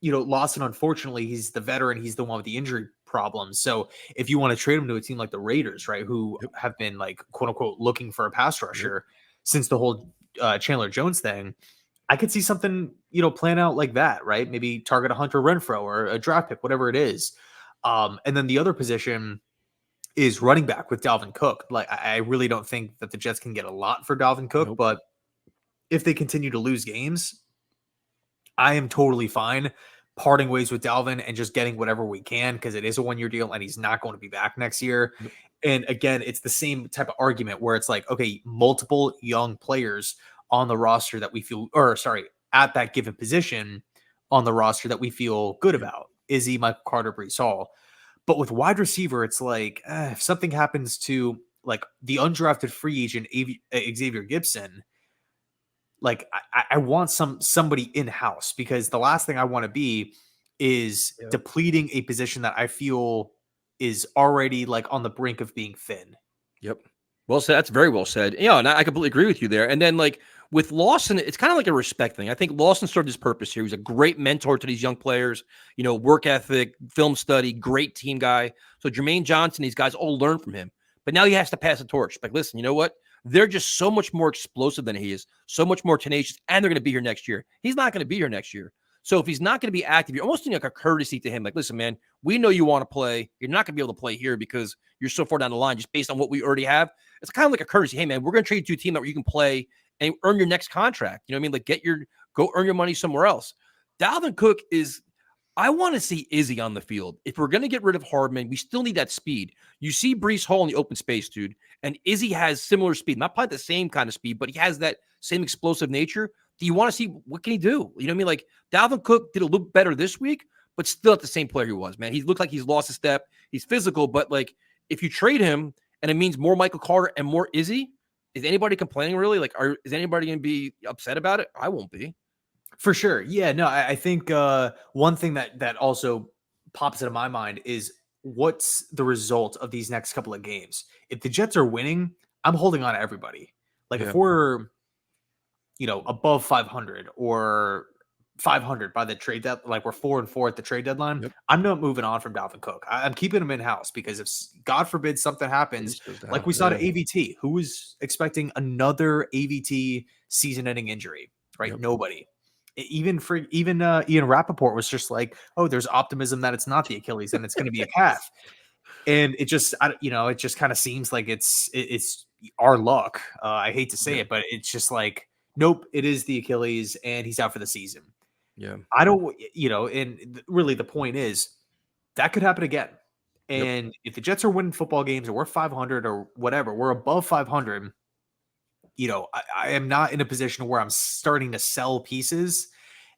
Lawson, unfortunately, he's the veteran. He's the one with the injury problems. So if you want to trade him to a team like the Raiders, right, who Yep. have been like, quote unquote, looking for a pass Yep. rusher since the whole Chandler Jones thing, I could see something, plan out like that, right? Maybe target a Hunter Renfro or a draft pick, whatever it is. And then the other position is running back with Dalvin Cook. Like, I really don't think that the Jets can get a lot for Dalvin Cook, Nope. but if they continue to lose games, I am totally fine parting ways with Dalvin and just getting whatever we can because it is a 1-year deal and he's not going to be back next year. Yep. And again, it's the same type of argument where it's like, okay, multiple young players on the roster that we feel, or sorry, at that given position on the roster that we feel good Yep. about. Izzy, Michael Carter, Brees Hall. But with wide receiver, it's like if something happens to like the undrafted free agent Xavier Gibson, like I want somebody in house because the last thing I want to be is Yep. depleting a position that I feel is already like on the brink of being thin. Yep. Well said. That's very well said. Yeah, and I completely agree with you there. And then like with Lawson, it's kind of like a respect thing. I think Lawson served his purpose here. He's a great mentor to these young players, work ethic, film study, great team guy. So Jermaine Johnson, these guys all learn from him. But now he has to pass the torch. Like, listen, you know what? They're just so much more explosive than he is, so much more tenacious, and they're going to be here next year. He's not going to be here next year. So if he's not going to be active, you're almost doing like a courtesy to him. Like, listen, man, we know you want to play. You're not going to be able to play here because you're so far down the line just based on what we already have. It's kind of like a courtesy. Hey, man, we're going to trade you to a team that you can play and earn your next contract. You know what I mean? Like go earn your money somewhere else. Dalvin Cook I want to see Izzy on the field. If we're going to get rid of Hardman, we still need that speed. You see Brees Hall in the open space, dude, and Izzy has similar speed. Not probably the same kind of speed, but he has that same explosive nature. Do you want to see what can he do? You know what I mean? Like Dalvin Cook did a little better this week, but still not the same player he was, man. He looked like he's lost a step. He's physical, but like if you trade him and it means more Michael Carter and more Izzy, is anybody complaining really? Like, is anybody going to be upset about it? I won't be. For sure. Yeah, no, I think one thing that also pops into my mind is what's the result of these next couple of games. If the Jets are winning, I'm holding on to everybody. Like if we're above 500 or 500 by the trade deadline, like we're 4-4 at the trade deadline, I'm not moving on from Dalvin Cook. I'm keeping him in house because if God forbid something happens, like we saw to AVT, who was expecting another AVT season-ending injury, right? Nobody. Even Ian Rappaport was just like, oh, there's optimism that it's not the Achilles and it's going to be a calf. And it just, it just kind of seems like it's our luck. I hate to say it, but it's just like, nope, it is the Achilles and he's out for the season. Yeah. I don't, and really the point is that could happen again. And if the Jets are winning football games or we're 500 or whatever, we're above 500, I am not in a position where I'm starting to sell pieces.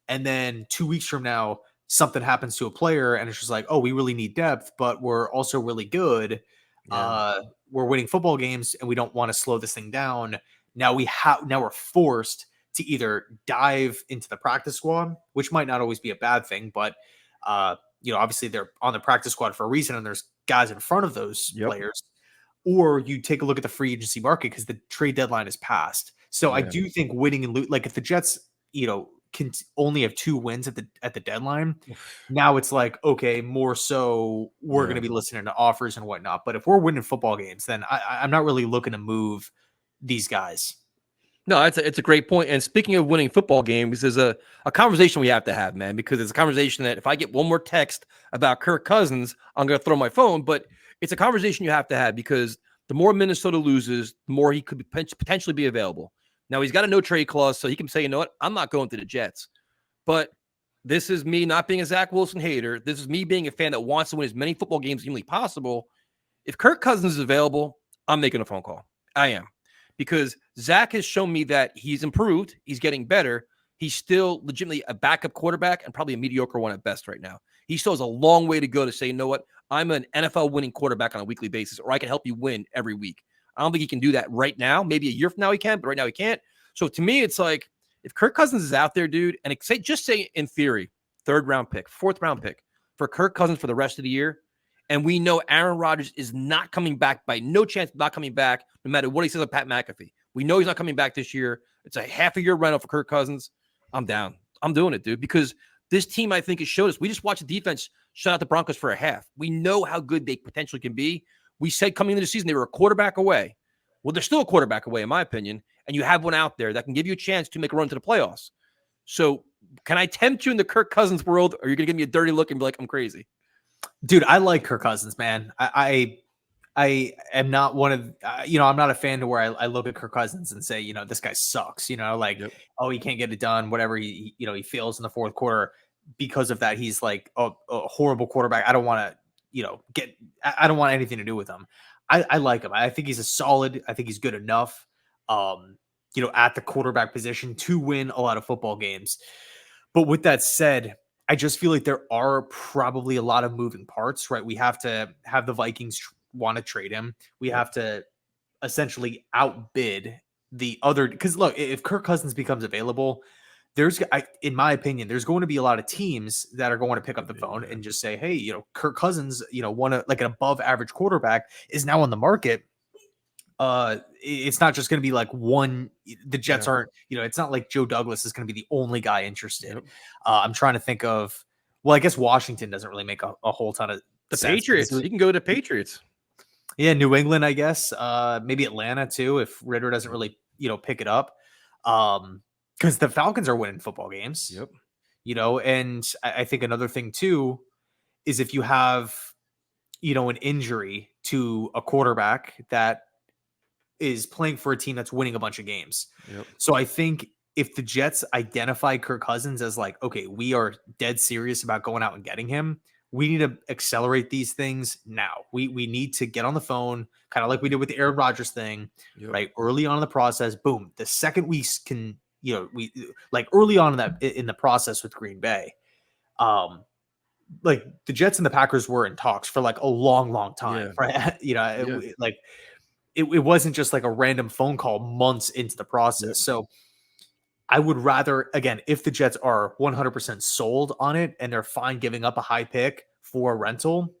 And then 2 weeks from now, something happens to a player and it's just like, oh, we really need depth, but we're also really good. We're winning football games and we don't want to slow this thing down. Now we're forced to either dive into the practice squad, which might not always be a bad thing, but obviously they're on the practice squad for a reason and there's guys in front of those players. Or you take a look at the free agency market because the trade deadline is passed. So I do think winning and like if the Jets, can only have 2 wins at the deadline, now it's like, okay, more so we're going to be listening to offers and whatnot. But if we're winning football games, then I'm not really looking to move these guys. No, it's a great point. And speaking of winning football games, there's a conversation we have to have, man, because it's a conversation that if I get one more text about Kirk Cousins, I'm going to throw my phone. But it's a conversation you have to have because the more Minnesota loses, the more he could potentially be available. Now, he's got a no trade clause, so he can say, you know what, I'm not going to the Jets. But this is me not being a Zach Wilson hater. This is me being a fan that wants to win as many football games as humanly possible. If Kirk Cousins is available, I'm making a phone call. I am. Because Zach has shown me that he's improved. He's getting better. He's still legitimately a backup quarterback and probably a mediocre one at best right now. He still has a long way to go to say, you know what, I'm an NFL winning quarterback on a weekly basis, or I can help you win every week. I don't think he can do that right now. Maybe a year from now he can, but right now he can't. So to me, it's like if Kirk Cousins is out there, dude, and just say in theory, 3rd round pick, 4th round pick for Kirk Cousins for the rest of the year, And we know Aaron Rodgers is not coming back by no chance, not coming back, no matter what he says of Pat McAfee. We know he's not coming back this year. It's a half a year rental for Kirk Cousins. I'm down. I'm doing it, dude, because this team, I think, has showed us. We just watched the defense shut out the Broncos for a half. We know how good they potentially can be. We said coming into the season they were a quarterback away. Well, they're still a quarterback away, in my opinion, and you have one out there that can give you a chance to make a run to the playoffs. So can I tempt you in the Kirk Cousins world, or are you going to give me a dirty look and be like, I'm crazy? Dude, I like Kirk Cousins, man. I am not one of, I'm not a fan to where I look at Kirk Cousins and say, this guy sucks, like, oh, he can't get it done. Whatever he fails in the fourth quarter because of that. He's like a horrible quarterback. I don't want to, I don't want anything to do with him. I like him. I think he's I think he's good enough, at the quarterback position to win a lot of football games. But with that said, I just feel like there are probably a lot of moving parts, right? We have to have the Vikings want to trade him. We have to essentially outbid the other, because look, if Kirk Cousins becomes available, in my opinion, there's going to be a lot of teams that are going to pick up the phone and just say, hey, Kirk Cousins, like an above average quarterback is now on the market. It's not just going to be like one. The Jets aren't, it's not like Joe Douglas is going to be the only guy interested. I'm trying to think of, well, I guess Washington doesn't really make a whole ton of the sense. Patriots. You can go to Patriots. Yeah, New England, I guess. Maybe Atlanta too, if Ritter doesn't really, pick it up. Because the Falcons are winning football games. And I think another thing too is if you have, an injury to a quarterback that is playing for a team that's winning a bunch of games. So I think if the Jets identify Kirk Cousins as like, okay, we are dead serious about going out and getting him, we need to accelerate these things now. We need to get on the phone, kind of like we did with the Aaron Rodgers thing, right? Early on in the process, boom. The second we can, we like early on in the process with Green Bay, like the Jets and the Packers were in talks for like a long time, right? Like it wasn't just like a random phone call months into the process. So I would rather, again, if the Jets are 100% sold on it and they're fine giving up a high pick for a rental,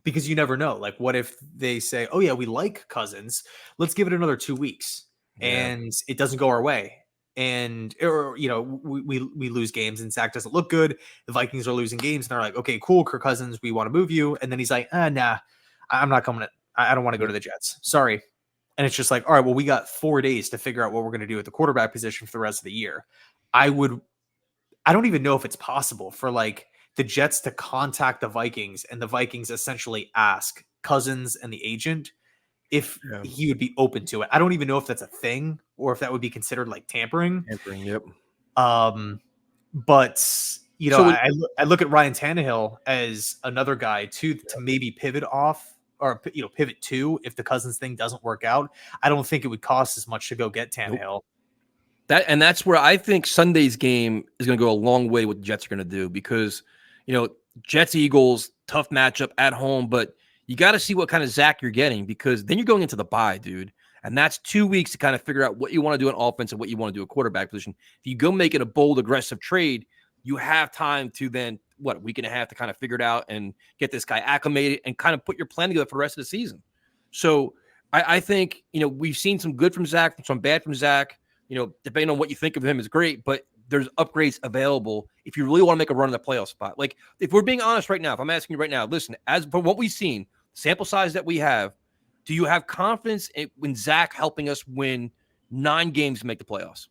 because you never know. Like, what if they say, oh, yeah, we like Cousins. Let's give it another 2 weeks. And it doesn't go our way. And, we lose games and Zach doesn't look good. The Vikings are losing games and they're like, okay, cool, Kirk Cousins, we want to move you. And then he's like, nah, I'm not coming. I don't want to go to the Jets. Sorry. And it's just like, all right, well, we got 4 days to figure out what we're going to do at the quarterback position for the rest of the year. I don't even know if it's possible for like the Jets to contact the Vikings and the Vikings essentially ask Cousins and the agent if he would be open to it. I don't even know if that's a thing or if that would be considered like tampering. But so I look at Ryan Tannehill as another guy to maybe pivot off or, pivot to if the Cousins thing doesn't work out. I don't think it would cost as much to go get Tannehill. That's where I think Sunday's game is going to go a long way what the Jets are going to do because, Jets Eagles, tough matchup at home, but you got to see what kind of Zach you're getting because then you're going into the bye, dude. And that's 2 weeks to kind of figure out what you want to do on offense and what you want to do at quarterback position. If you go make it a bold, aggressive trade, you have time to then, a week and a half to kind of figure it out and get this guy acclimated and kind of put your plan together for the rest of the season. So I think, we've seen some good from Zach, some bad from Zach, depending on what you think of him is great, but there's upgrades available if you really want to make a run in the playoff spot. Like if we're being honest right now, if I'm asking you right now, listen, as from what we've seen, sample size that we have, do you have confidence in Zach helping us win 9 games to make the playoffs?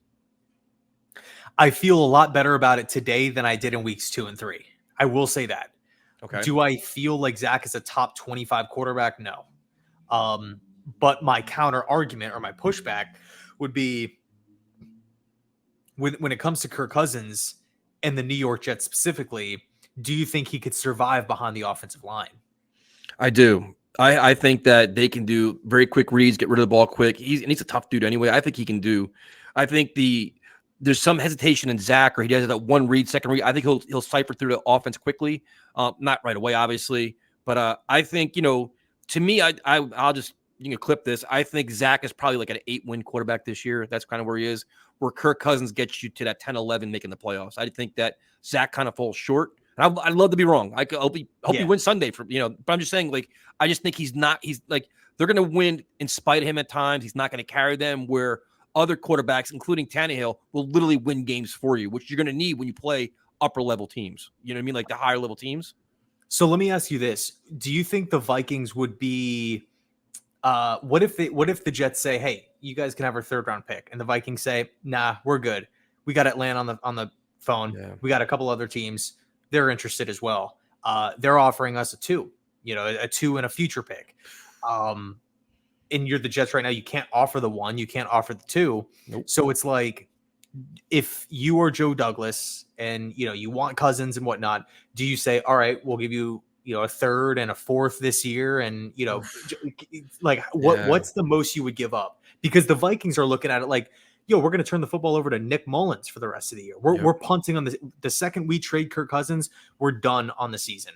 I feel a lot better about it today than I did in weeks 2 and 3. I will say that. Okay. Do I feel like Zach is a top 25 quarterback? No. But my counter argument or my pushback would be when it comes to Kirk Cousins and the New York Jets specifically, do you think he could survive behind the offensive line? I do. I think that they can do very quick reads, get rid of the ball quick. He's a tough dude anyway. I think he can do. I think there's some hesitation in Zach, or he does that one read, second read. I think he'll cipher through the offense quickly, not right away, obviously. But I think to me, I'll just you can clip this. I think Zach is probably like an 8-win quarterback this year. That's kind of where he is. Where Kirk Cousins gets you to that 10-11 making the playoffs. I think that Zach kind of falls short. And I'd love to be wrong. I hope he Yeah. wins Sunday but I'm just saying, like, I just think he's like, they're going to win in spite of him at times. He's not going to carry them, where other quarterbacks, including Tannehill, will literally win games for you, which you're going to need when you play upper level teams. You know what I mean? Like the higher level teams. So let me ask you this. Do you think the Vikings would be what if the Jets say, "Hey, you guys can have our 3rd round pick," and the Vikings say, "Nah, we're good. We got Atlanta on the phone. Yeah. We got a couple other teams. They're interested as well. They're offering us a 2, a 2 and a future pick. And you're the Jets right now. You can't offer the 1. You can't offer the 2. Nope. So it's like, if you are Joe Douglas and you want Cousins and whatnot, do you say, all right, we'll give you a 3rd and a 4th this year, and like what's the most you would give up? Because the Vikings are looking at it like, we're going to turn the football over to Nick Mullins for the rest of the year. We're punting on the second we trade Kirk Cousins, we're done on the season.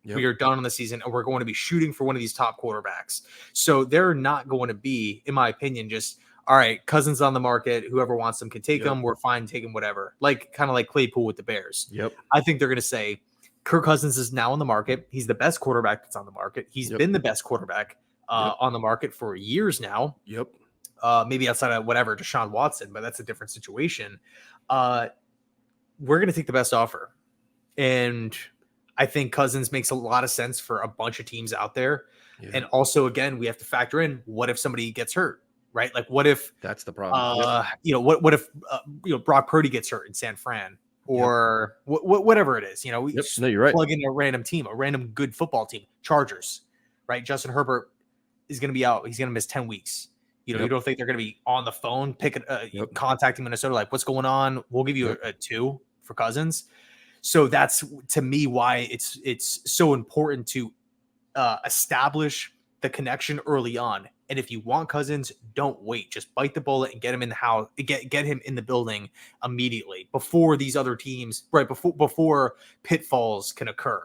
Yep. We are done on the season, and we're going to be shooting for one of these top quarterbacks. So they're not going to be, in my opinion, just, all right, Cousins on the market. Whoever wants them can take them. We're fine taking whatever. Kind of like Claypool with the Bears. Yep. I think they're going to say, Kirk Cousins is now on the market. He's the best quarterback that's on the market. He's been the best quarterback on the market for years now. Yep. Maybe outside of whatever, Deshaun Watson, but that's a different situation. We're going to take the best offer. And I think Cousins makes a lot of sense for a bunch of teams out there. Yeah. And also, again, we have to factor in, what if somebody gets hurt, right? Like, what if that's the problem? What if Brock Purdy gets hurt in San Fran, or whatever it is? No, you're right. Plug in a random team, a random good football team, Chargers, right? Justin Herbert is going to be out. He's going to miss 10 weeks. You don't think they're going to be on the phone, contacting Minnesota, like, what's going on? We'll give you a 2 for Cousins. So that's, to me, why it's so important to establish the connection early on. And if you want Cousins, don't wait. Just bite the bullet and get him in the house. Get him in the building immediately before these other teams, right? Before pitfalls can occur.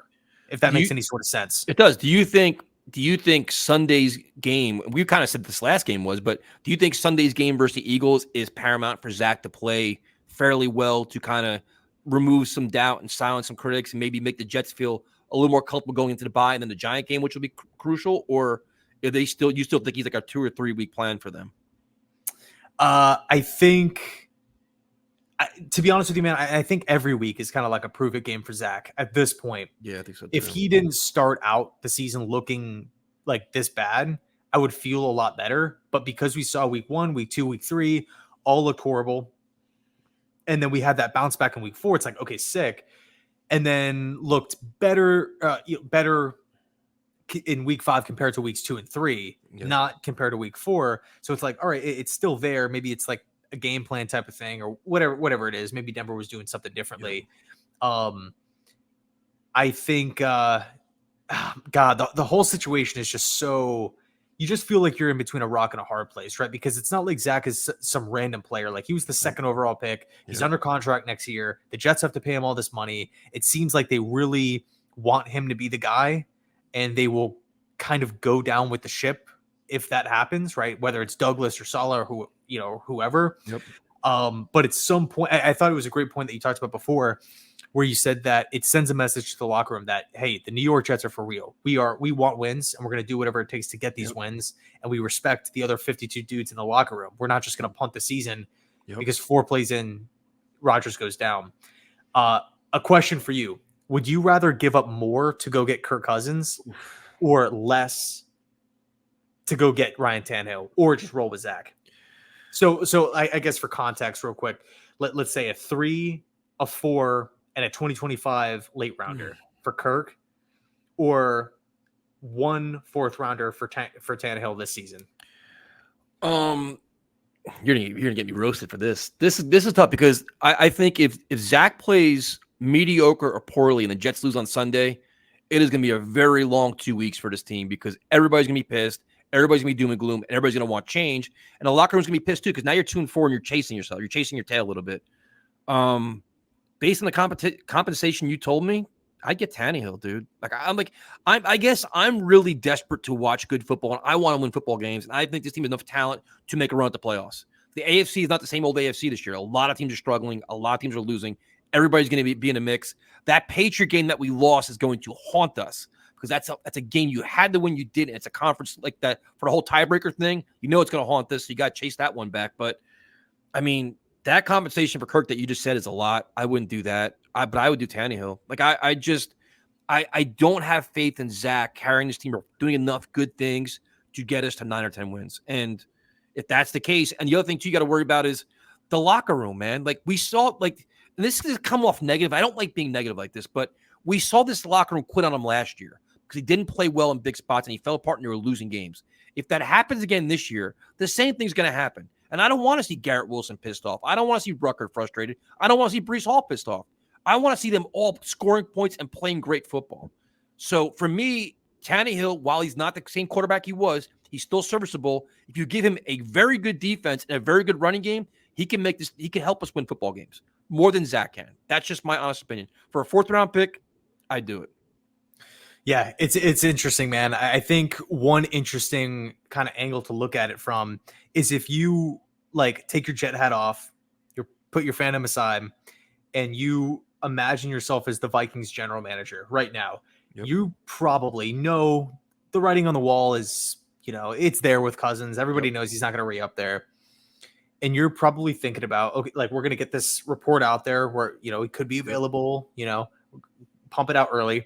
If that makes any sort of sense. It does. Do you think Sunday's game? We kind of said this last game was, but do you think Sunday's game versus the Eagles is paramount for Zach to play fairly well, to kind of remove some doubt and silence some critics, and maybe make the Jets feel a little more comfortable going into the bye, and then the Giant game, which will be crucial? Or are you still think he's like a 2 or 3 week plan for them? I think, to be honest with you, man, I think every week is kind of like a prove it game for Zach at this point. Yeah, I think so too. If he didn't start out the season looking like this bad, I would feel a lot better. But because we saw week 1, week 2, week 3, all looked horrible, and then we had that bounce back in week 4, it's like, okay, sick. And then looked better in week 5 compared to weeks 2 and 3, not compared to week 4. So it's like, all right, it's still there. Maybe it's like a game plan type of thing, or whatever it is. Maybe Denver was doing something differently. I think, God, the whole situation is just so, you just feel like you're in between a rock and a hard place, right? Because it's not like Zach is some random player. Like, he was the 2nd overall pick. He's under contract next year. The Jets have to pay him all this money. It seems like they really want him to be the guy, and they will kind of go down with the ship if that happens, right? Whether it's Douglas or Saleh or whoever. But at some point, I thought it was a great point that you talked about before, where you said that it sends a message to the locker room that, hey, the New York Jets are for real. We want wins, and we're going to do whatever it takes to get these wins. And we respect the other 52 dudes in the locker room. We're not just going to punt the season because 4 plays in, Rodgers goes down. A question for you. Would you rather give up more to go get Kirk Cousins, or less to go get Ryan Tannehill, or just roll with Zach? So I guess for context real quick, let's say a 3, a 4, and a 2025 late rounder for Kirk, or 1 4th rounder for Tannehill this season. You're gonna get me roasted for this. This is tough, because I think if Zach plays mediocre or poorly and the Jets lose on Sunday, it is gonna be a very long 2 weeks for this team, because everybody's gonna be pissed. Everybody's gonna be doom and gloom, and everybody's gonna want change. And the locker room's gonna be pissed too, because now you're 2-4 and you're chasing yourself. You're chasing your tail a little bit. Based on the compensation you told me, I'd get Tannehill, dude. I guess I'm really desperate to watch good football, and I want to win football games. And I think this team has enough talent to make a run at the playoffs. The AFC is not the same old AFC this year. A lot of teams are struggling. A lot of teams are losing. everybody's going to be in the mix. That Patriot game that we lost is going to haunt us because that's a game you had to win, you didn't. It's a conference like that for the whole tiebreaker thing. You know it's going to haunt us, so you got to chase that one back. But, I mean, that compensation for Kirk that you just said is a lot. I wouldn't do that. But I would do Tannehill. Like, I don't have faith in Zach carrying this team or doing enough good things to get us to 9 or 10 wins. And if that's the case, and the other thing too you got to worry about is the locker room, man. Like we saw, like, and this is come off negative. I don't like being negative like this, but we saw this locker room quit on him last year because he didn't play well in big spots and he fell apart and they were losing games. If that happens again this year, the same thing's going to happen. And I don't want to see Garrett Wilson pissed off. I don't want to see Rucker frustrated. I don't want to see Breece Hall pissed off. I want to see them all scoring points and playing great football. So for me, Tannehill, while he's not the same quarterback he was, he's still serviceable. If you give him a very good defense and a very good running game, he can make this. He can help us win football games more than Zach can. That's just my honest opinion. For a 4th round pick, I'd do it. Yeah, it's interesting, man. I think one interesting kind of angle to look at it from is if you like take your jet hat off, you put your fandom aside, and you imagine yourself as the Vikings general manager right now. Yep. You probably know the writing on the wall is, it's there with Cousins. Everybody knows he's not going to re-up there. And you're probably thinking about, okay, like we're going to get this report out there where, it could be available, pump it out early.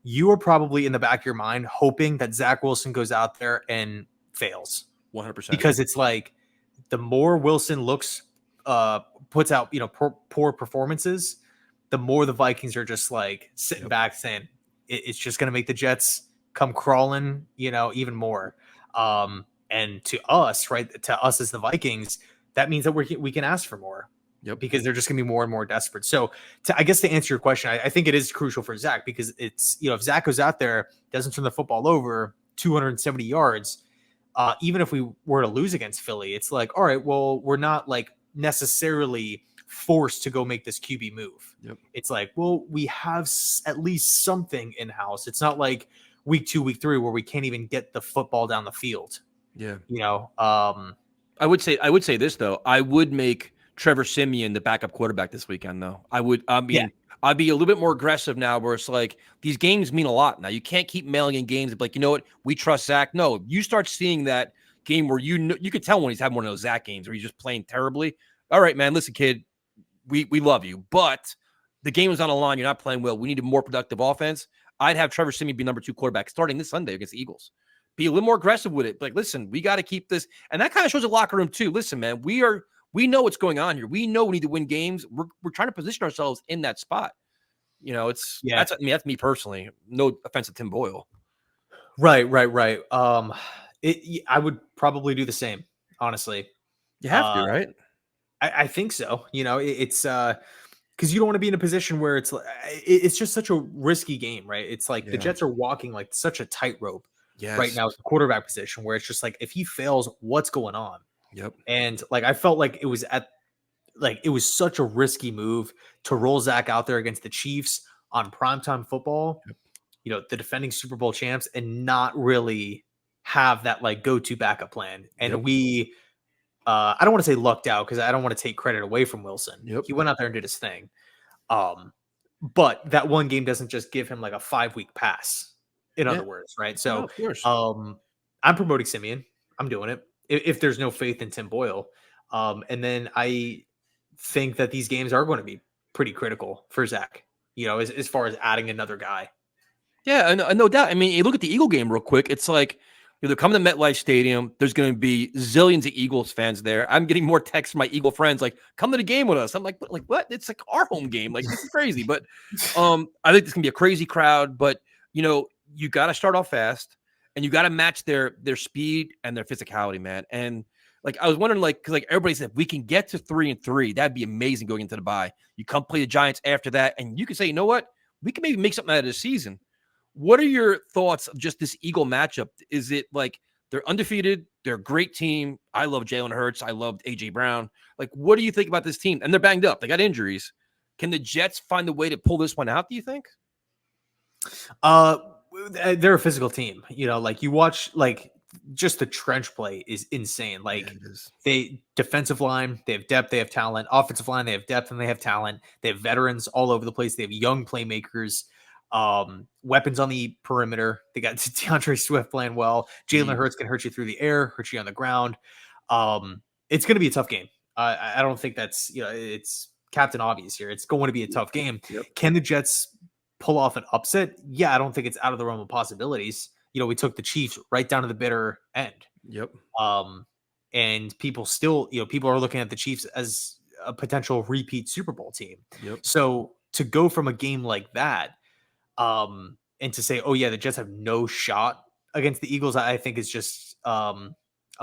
You are probably in the back of your mind hoping that Zach Wilson goes out there and fails 100%. Because it's like the more Wilson looks, puts out, poor performances, the more the Vikings are just like sitting back saying it's just going to make the Jets come crawling, even more. And to us, right, to us as the Vikings, that means that we can ask for more. Yep. Because they're just going to be more and more desperate. So I guess to answer your question, I think it is crucial for Zach because it's, if Zach goes out there, doesn't turn the football over 270 yards, even if we were to lose against Philly, it's like, all right, well, we're not like necessarily forced to go make this QB move. Yep. It's like, well, we have at least something in-house. It's not like week 2, week 3, where we can't even get the football down the field. Yeah. I would say this though. I would make Trevor Siemian the backup quarterback this weekend though. I'd be a little bit more aggressive now where it's like these games mean a lot now. You can't keep mailing in games like, you know what, we trust Zach. No, you start seeing that game where you could tell when he's having one of those Zach games where he's just playing terribly. All right, man, listen, kid, we love you, but the game is on the line. You're not playing well. We need a more productive offense. I'd have Trevor Siemian be number 2 quarterback starting this Sunday against the Eagles. Be a little more aggressive with it. Like, listen, we got to keep this. And that kind of shows the locker room too. Listen, man, we know what's going on here. We know we need to win games. We're trying to position ourselves in that spot. That's me personally. No offense to Tim Boyle. Right. I would probably do the same, honestly. You have to, right? I think so. It's because you don't want to be in a position where it's just such a risky game, right? It's like the Jets are walking like such a tightrope right now at the quarterback position where it's just like, if he fails, what's going on? Yep. And like, I felt like it was such a risky move to roll Zach out there against the Chiefs on primetime football, the defending Super Bowl champs, and not really have that like go-to backup plan. And we, I don't want to say lucked out because I don't want to take credit away from Wilson. Yep. He went out there and did his thing. But that one game doesn't just give him like a 5-week pass, in other words, right? So, of course. I'm promoting Siemian. I'm doing it. If there's no faith in Tim Boyle. And then I think that these games are going to be pretty critical for Zach, as far as adding another guy. Yeah, no doubt. I mean, you look at the Eagle game real quick. It's like, they're coming to MetLife Stadium. There's going to be zillions of Eagles fans there. I'm getting more texts from my Eagle friends like, come to the game with us. I'm like, what? It's like our home game. Like, this is crazy. But I think this can be a crazy crowd. But, you got to start off fast. And you got to match their speed and their physicality, man. And like I was wondering, because like everybody said, we can get to 3-3. That'd be amazing going into the bye. You come play the Giants after that, and you can say, you know what, we can maybe make something out of this season. What are your thoughts of just this Eagle matchup? Is it like they're undefeated, they're a great team? I love Jalen Hurts, I loved AJ Brown. Like, what do you think about this team? And they're banged up, they got injuries. Can the Jets find a way to pull this one out? Do you think? They're a physical team, like you watch, like just the trench play is insane. Yeah, Like it is. they defensive line, they have depth, they have talent. Offensive line, they have depth and they have talent. They have veterans all over the place. They have young playmakers, weapons on the perimeter. They got DeAndre Swift playing well. Jalen Hurts can hurt you through the air, hurt you on the ground. It's going to be a tough game. I don't think that's, it's Captain Obvious here. It's going to be a tough game. Yep. Can the Jets pull off an upset? Yeah, I don't think it's out of the realm of possibilities. We took the Chiefs right down to the bitter end. Yep. And people still, people are looking at the Chiefs as a potential repeat Super Bowl team. Yep. So to go from a game like that, and to say, oh yeah, the Jets have no shot against the Eagles, I think is just a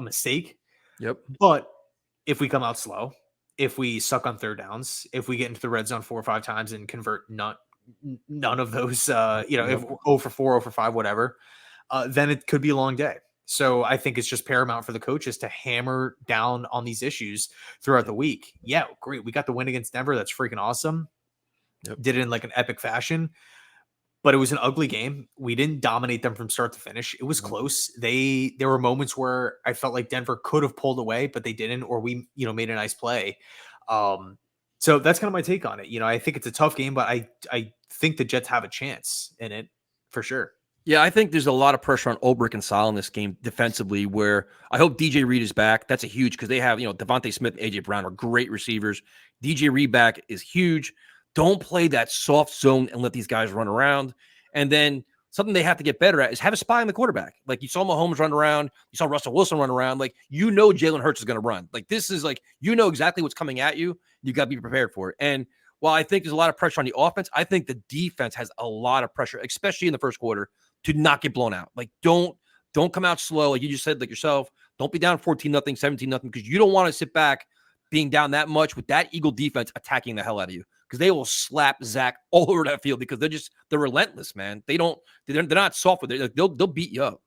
mistake. Yep. But if we come out slow, if we suck on third downs, if we get into the red zone 4 or 5 times and convert none of those, if 0 for 4, 0 for 5, whatever, then it could be a long day. So I think it's just paramount for the coaches to hammer down on these issues throughout the week. Yeah, great. We got the win against Denver. That's freaking awesome. Yep. Did it in like an epic fashion, but it was an ugly game. We didn't dominate them from start to finish. It was close. There were moments where I felt like Denver could have pulled away, but they didn't, or we, made a nice play. So that's kind of my take on it. I think it's a tough game, but I think the Jets have a chance in it for sure. Yeah, I think there's a lot of pressure on Ulbrich and Sal in this game defensively, where I hope DJ Reed is back. That's a huge, because they have, Devontae Smith and AJ Brown are great receivers. DJ Reed back is huge. Don't play that soft zone and let these guys run around. And then something they have to get better at is have a spy on the quarterback. Like you saw Mahomes run around, you saw Russell Wilson run around. Like, Jalen Hurts is going to run. Like, this is like, exactly what's coming at you. You got to be prepared for it. And while I think there's a lot of pressure on the offense, I think the defense has a lot of pressure, especially in the first quarter, to not get blown out. Like, don't come out slow. Like you just said, like yourself, don't be down 14-0, 17-0, because you don't want to sit back being down that much with that Eagle defense attacking the hell out of you, because they will slap Zach all over that field, because they're relentless, man. They're not soft with it. They'll beat you up.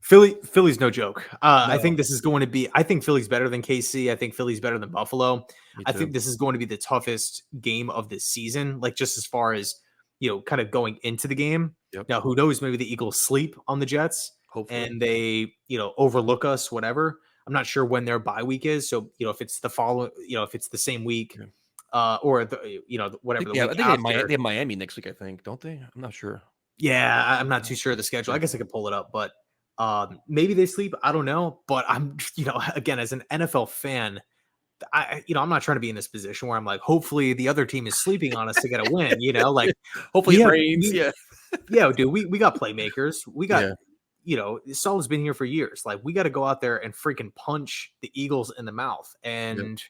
Philly's no joke. No. I think this is going to be, I think Philly's better than KC. I think Philly's better than Buffalo. I think this is going to be the toughest game of this season. Like, just as far as, kind of going into the game. Yep. Now, who knows, maybe the Eagles sleep on the Jets. Hopefully. And they, overlook us, whatever. I'm not sure when their bye week is. So, if it's the following, if it's the same week, or the, whatever. I think they have Miami next week, I think, don't they? I'm not sure. Yeah, I'm not too sure of the schedule. I guess I could pull it up, but maybe they sleep. I don't know. But I'm, again, as an NFL fan, I'm not trying to be in this position where I'm like, hopefully the other team is sleeping on us to get a win, like hopefully it rains. Yeah, dude, we got playmakers. We got, Saul's been here for years. Like, we got to go out there and freaking punch the Eagles in the mouth and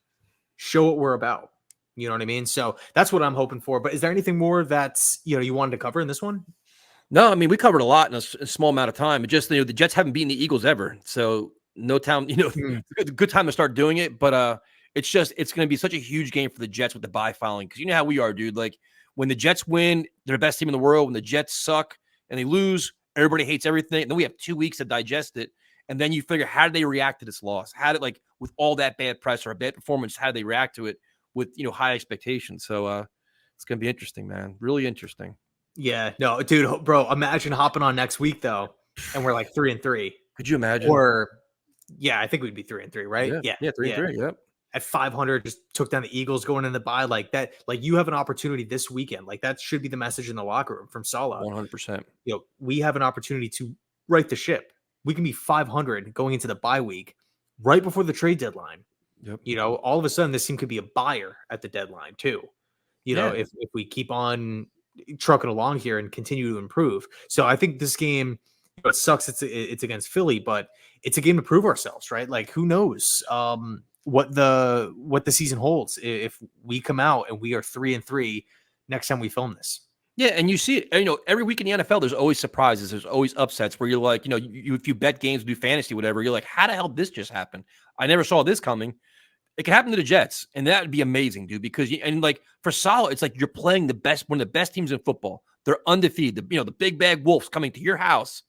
show what we're about. You know what I mean? So that's what I'm hoping for. But is there anything more that's, you wanted to cover in this one? No, I mean, we covered a lot in a small amount of time. It just, the Jets haven't beaten the Eagles ever. So no time, good time to start doing it. But it's going to be such a huge game for the Jets with the bye filing. Because you know how we are, dude. Like, when the Jets win, they're the best team in the world. When the Jets suck and they lose, everybody hates everything. And then we have 2 weeks to digest it. And then you figure, how did they react to this loss? How did, like, with all that bad press or a bad performance, how did they react to it with, high expectations? So it's going to be interesting, man. Really interesting. Yeah, no, dude, bro, imagine hopping on next week, though, and we're like 3-3. Could you imagine? Or, yeah, I think we'd be 3-3, right? Yeah, 3-3, yep. At 500, just took down the Eagles going in the bye like that. Like, you have an opportunity this weekend. Like, that should be the message in the locker room from Salah. 100%. We have an opportunity to right the ship. We can be 500 going into the bye week right before the trade deadline. Yep. All of a sudden, this team could be a buyer at the deadline, too. If we keep on trucking along here and continue to improve. So I think this game, it sucks it's against Philly, but it's a game to prove ourselves, right? Like, who knows what the season holds if we come out and we are 3-3 next time we film this. Yeah, and you see it, every week in the NFL, there's always surprises. There's always upsets where you're like, if you bet games, do fantasy, whatever, you're like, how the hell did this just happen? I never saw this coming. It could happen to the Jets, and that would be amazing, dude. Because like for Salah, it's like you're playing one of the best teams in football. They're undefeated. The big bad Wolves coming to your house,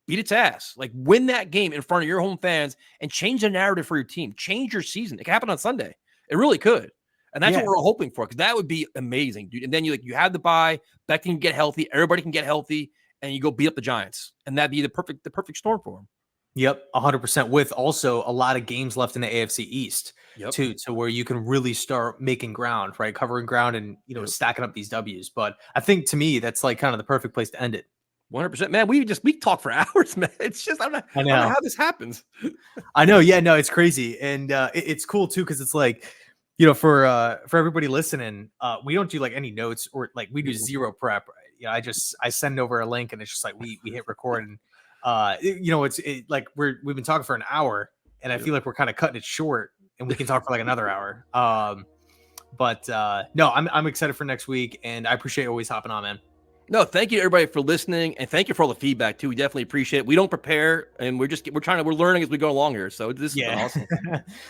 beat its ass. Like, win that game in front of your home fans and change the narrative for your team. Change your season. It could happen on Sunday. It really could, and that's what we're hoping for. Because that would be amazing, dude. And then you have the bye. Beck can get healthy. Everybody can get healthy, and you go beat up the Giants, and that'd be the perfect storm for them. Yep, 100%, with also a lot of games left in the AFC East Yep. too, to where you can really start making ground, right? Covering ground and, Yep. stacking up these W's. But I think to me, that's like kind of the perfect place to end it. 100%. Man, we talk for hours, man. It's just I I don't know know. how this happens. I know. Yeah, no, it's crazy. And it's cool too, because it's like, for everybody listening, we don't do like any notes, or like we do zero prep. I send over a link and it's just like we hit record, and like we've been talking for an hour, and I feel like we're kind of cutting it short, and we can talk for like another hour. But no, I'm excited for next week, and I appreciate you always hopping on, man. No, thank you everybody for listening, and thank you for all the feedback too. We definitely appreciate it. We don't prepare, and we're learning as we go along here. So this has been awesome.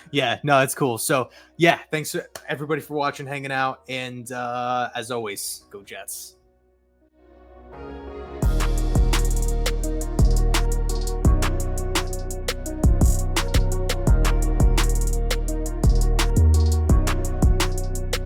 Yeah, no, it's cool. So yeah, thanks everybody for watching, hanging out, and as always, go Jets.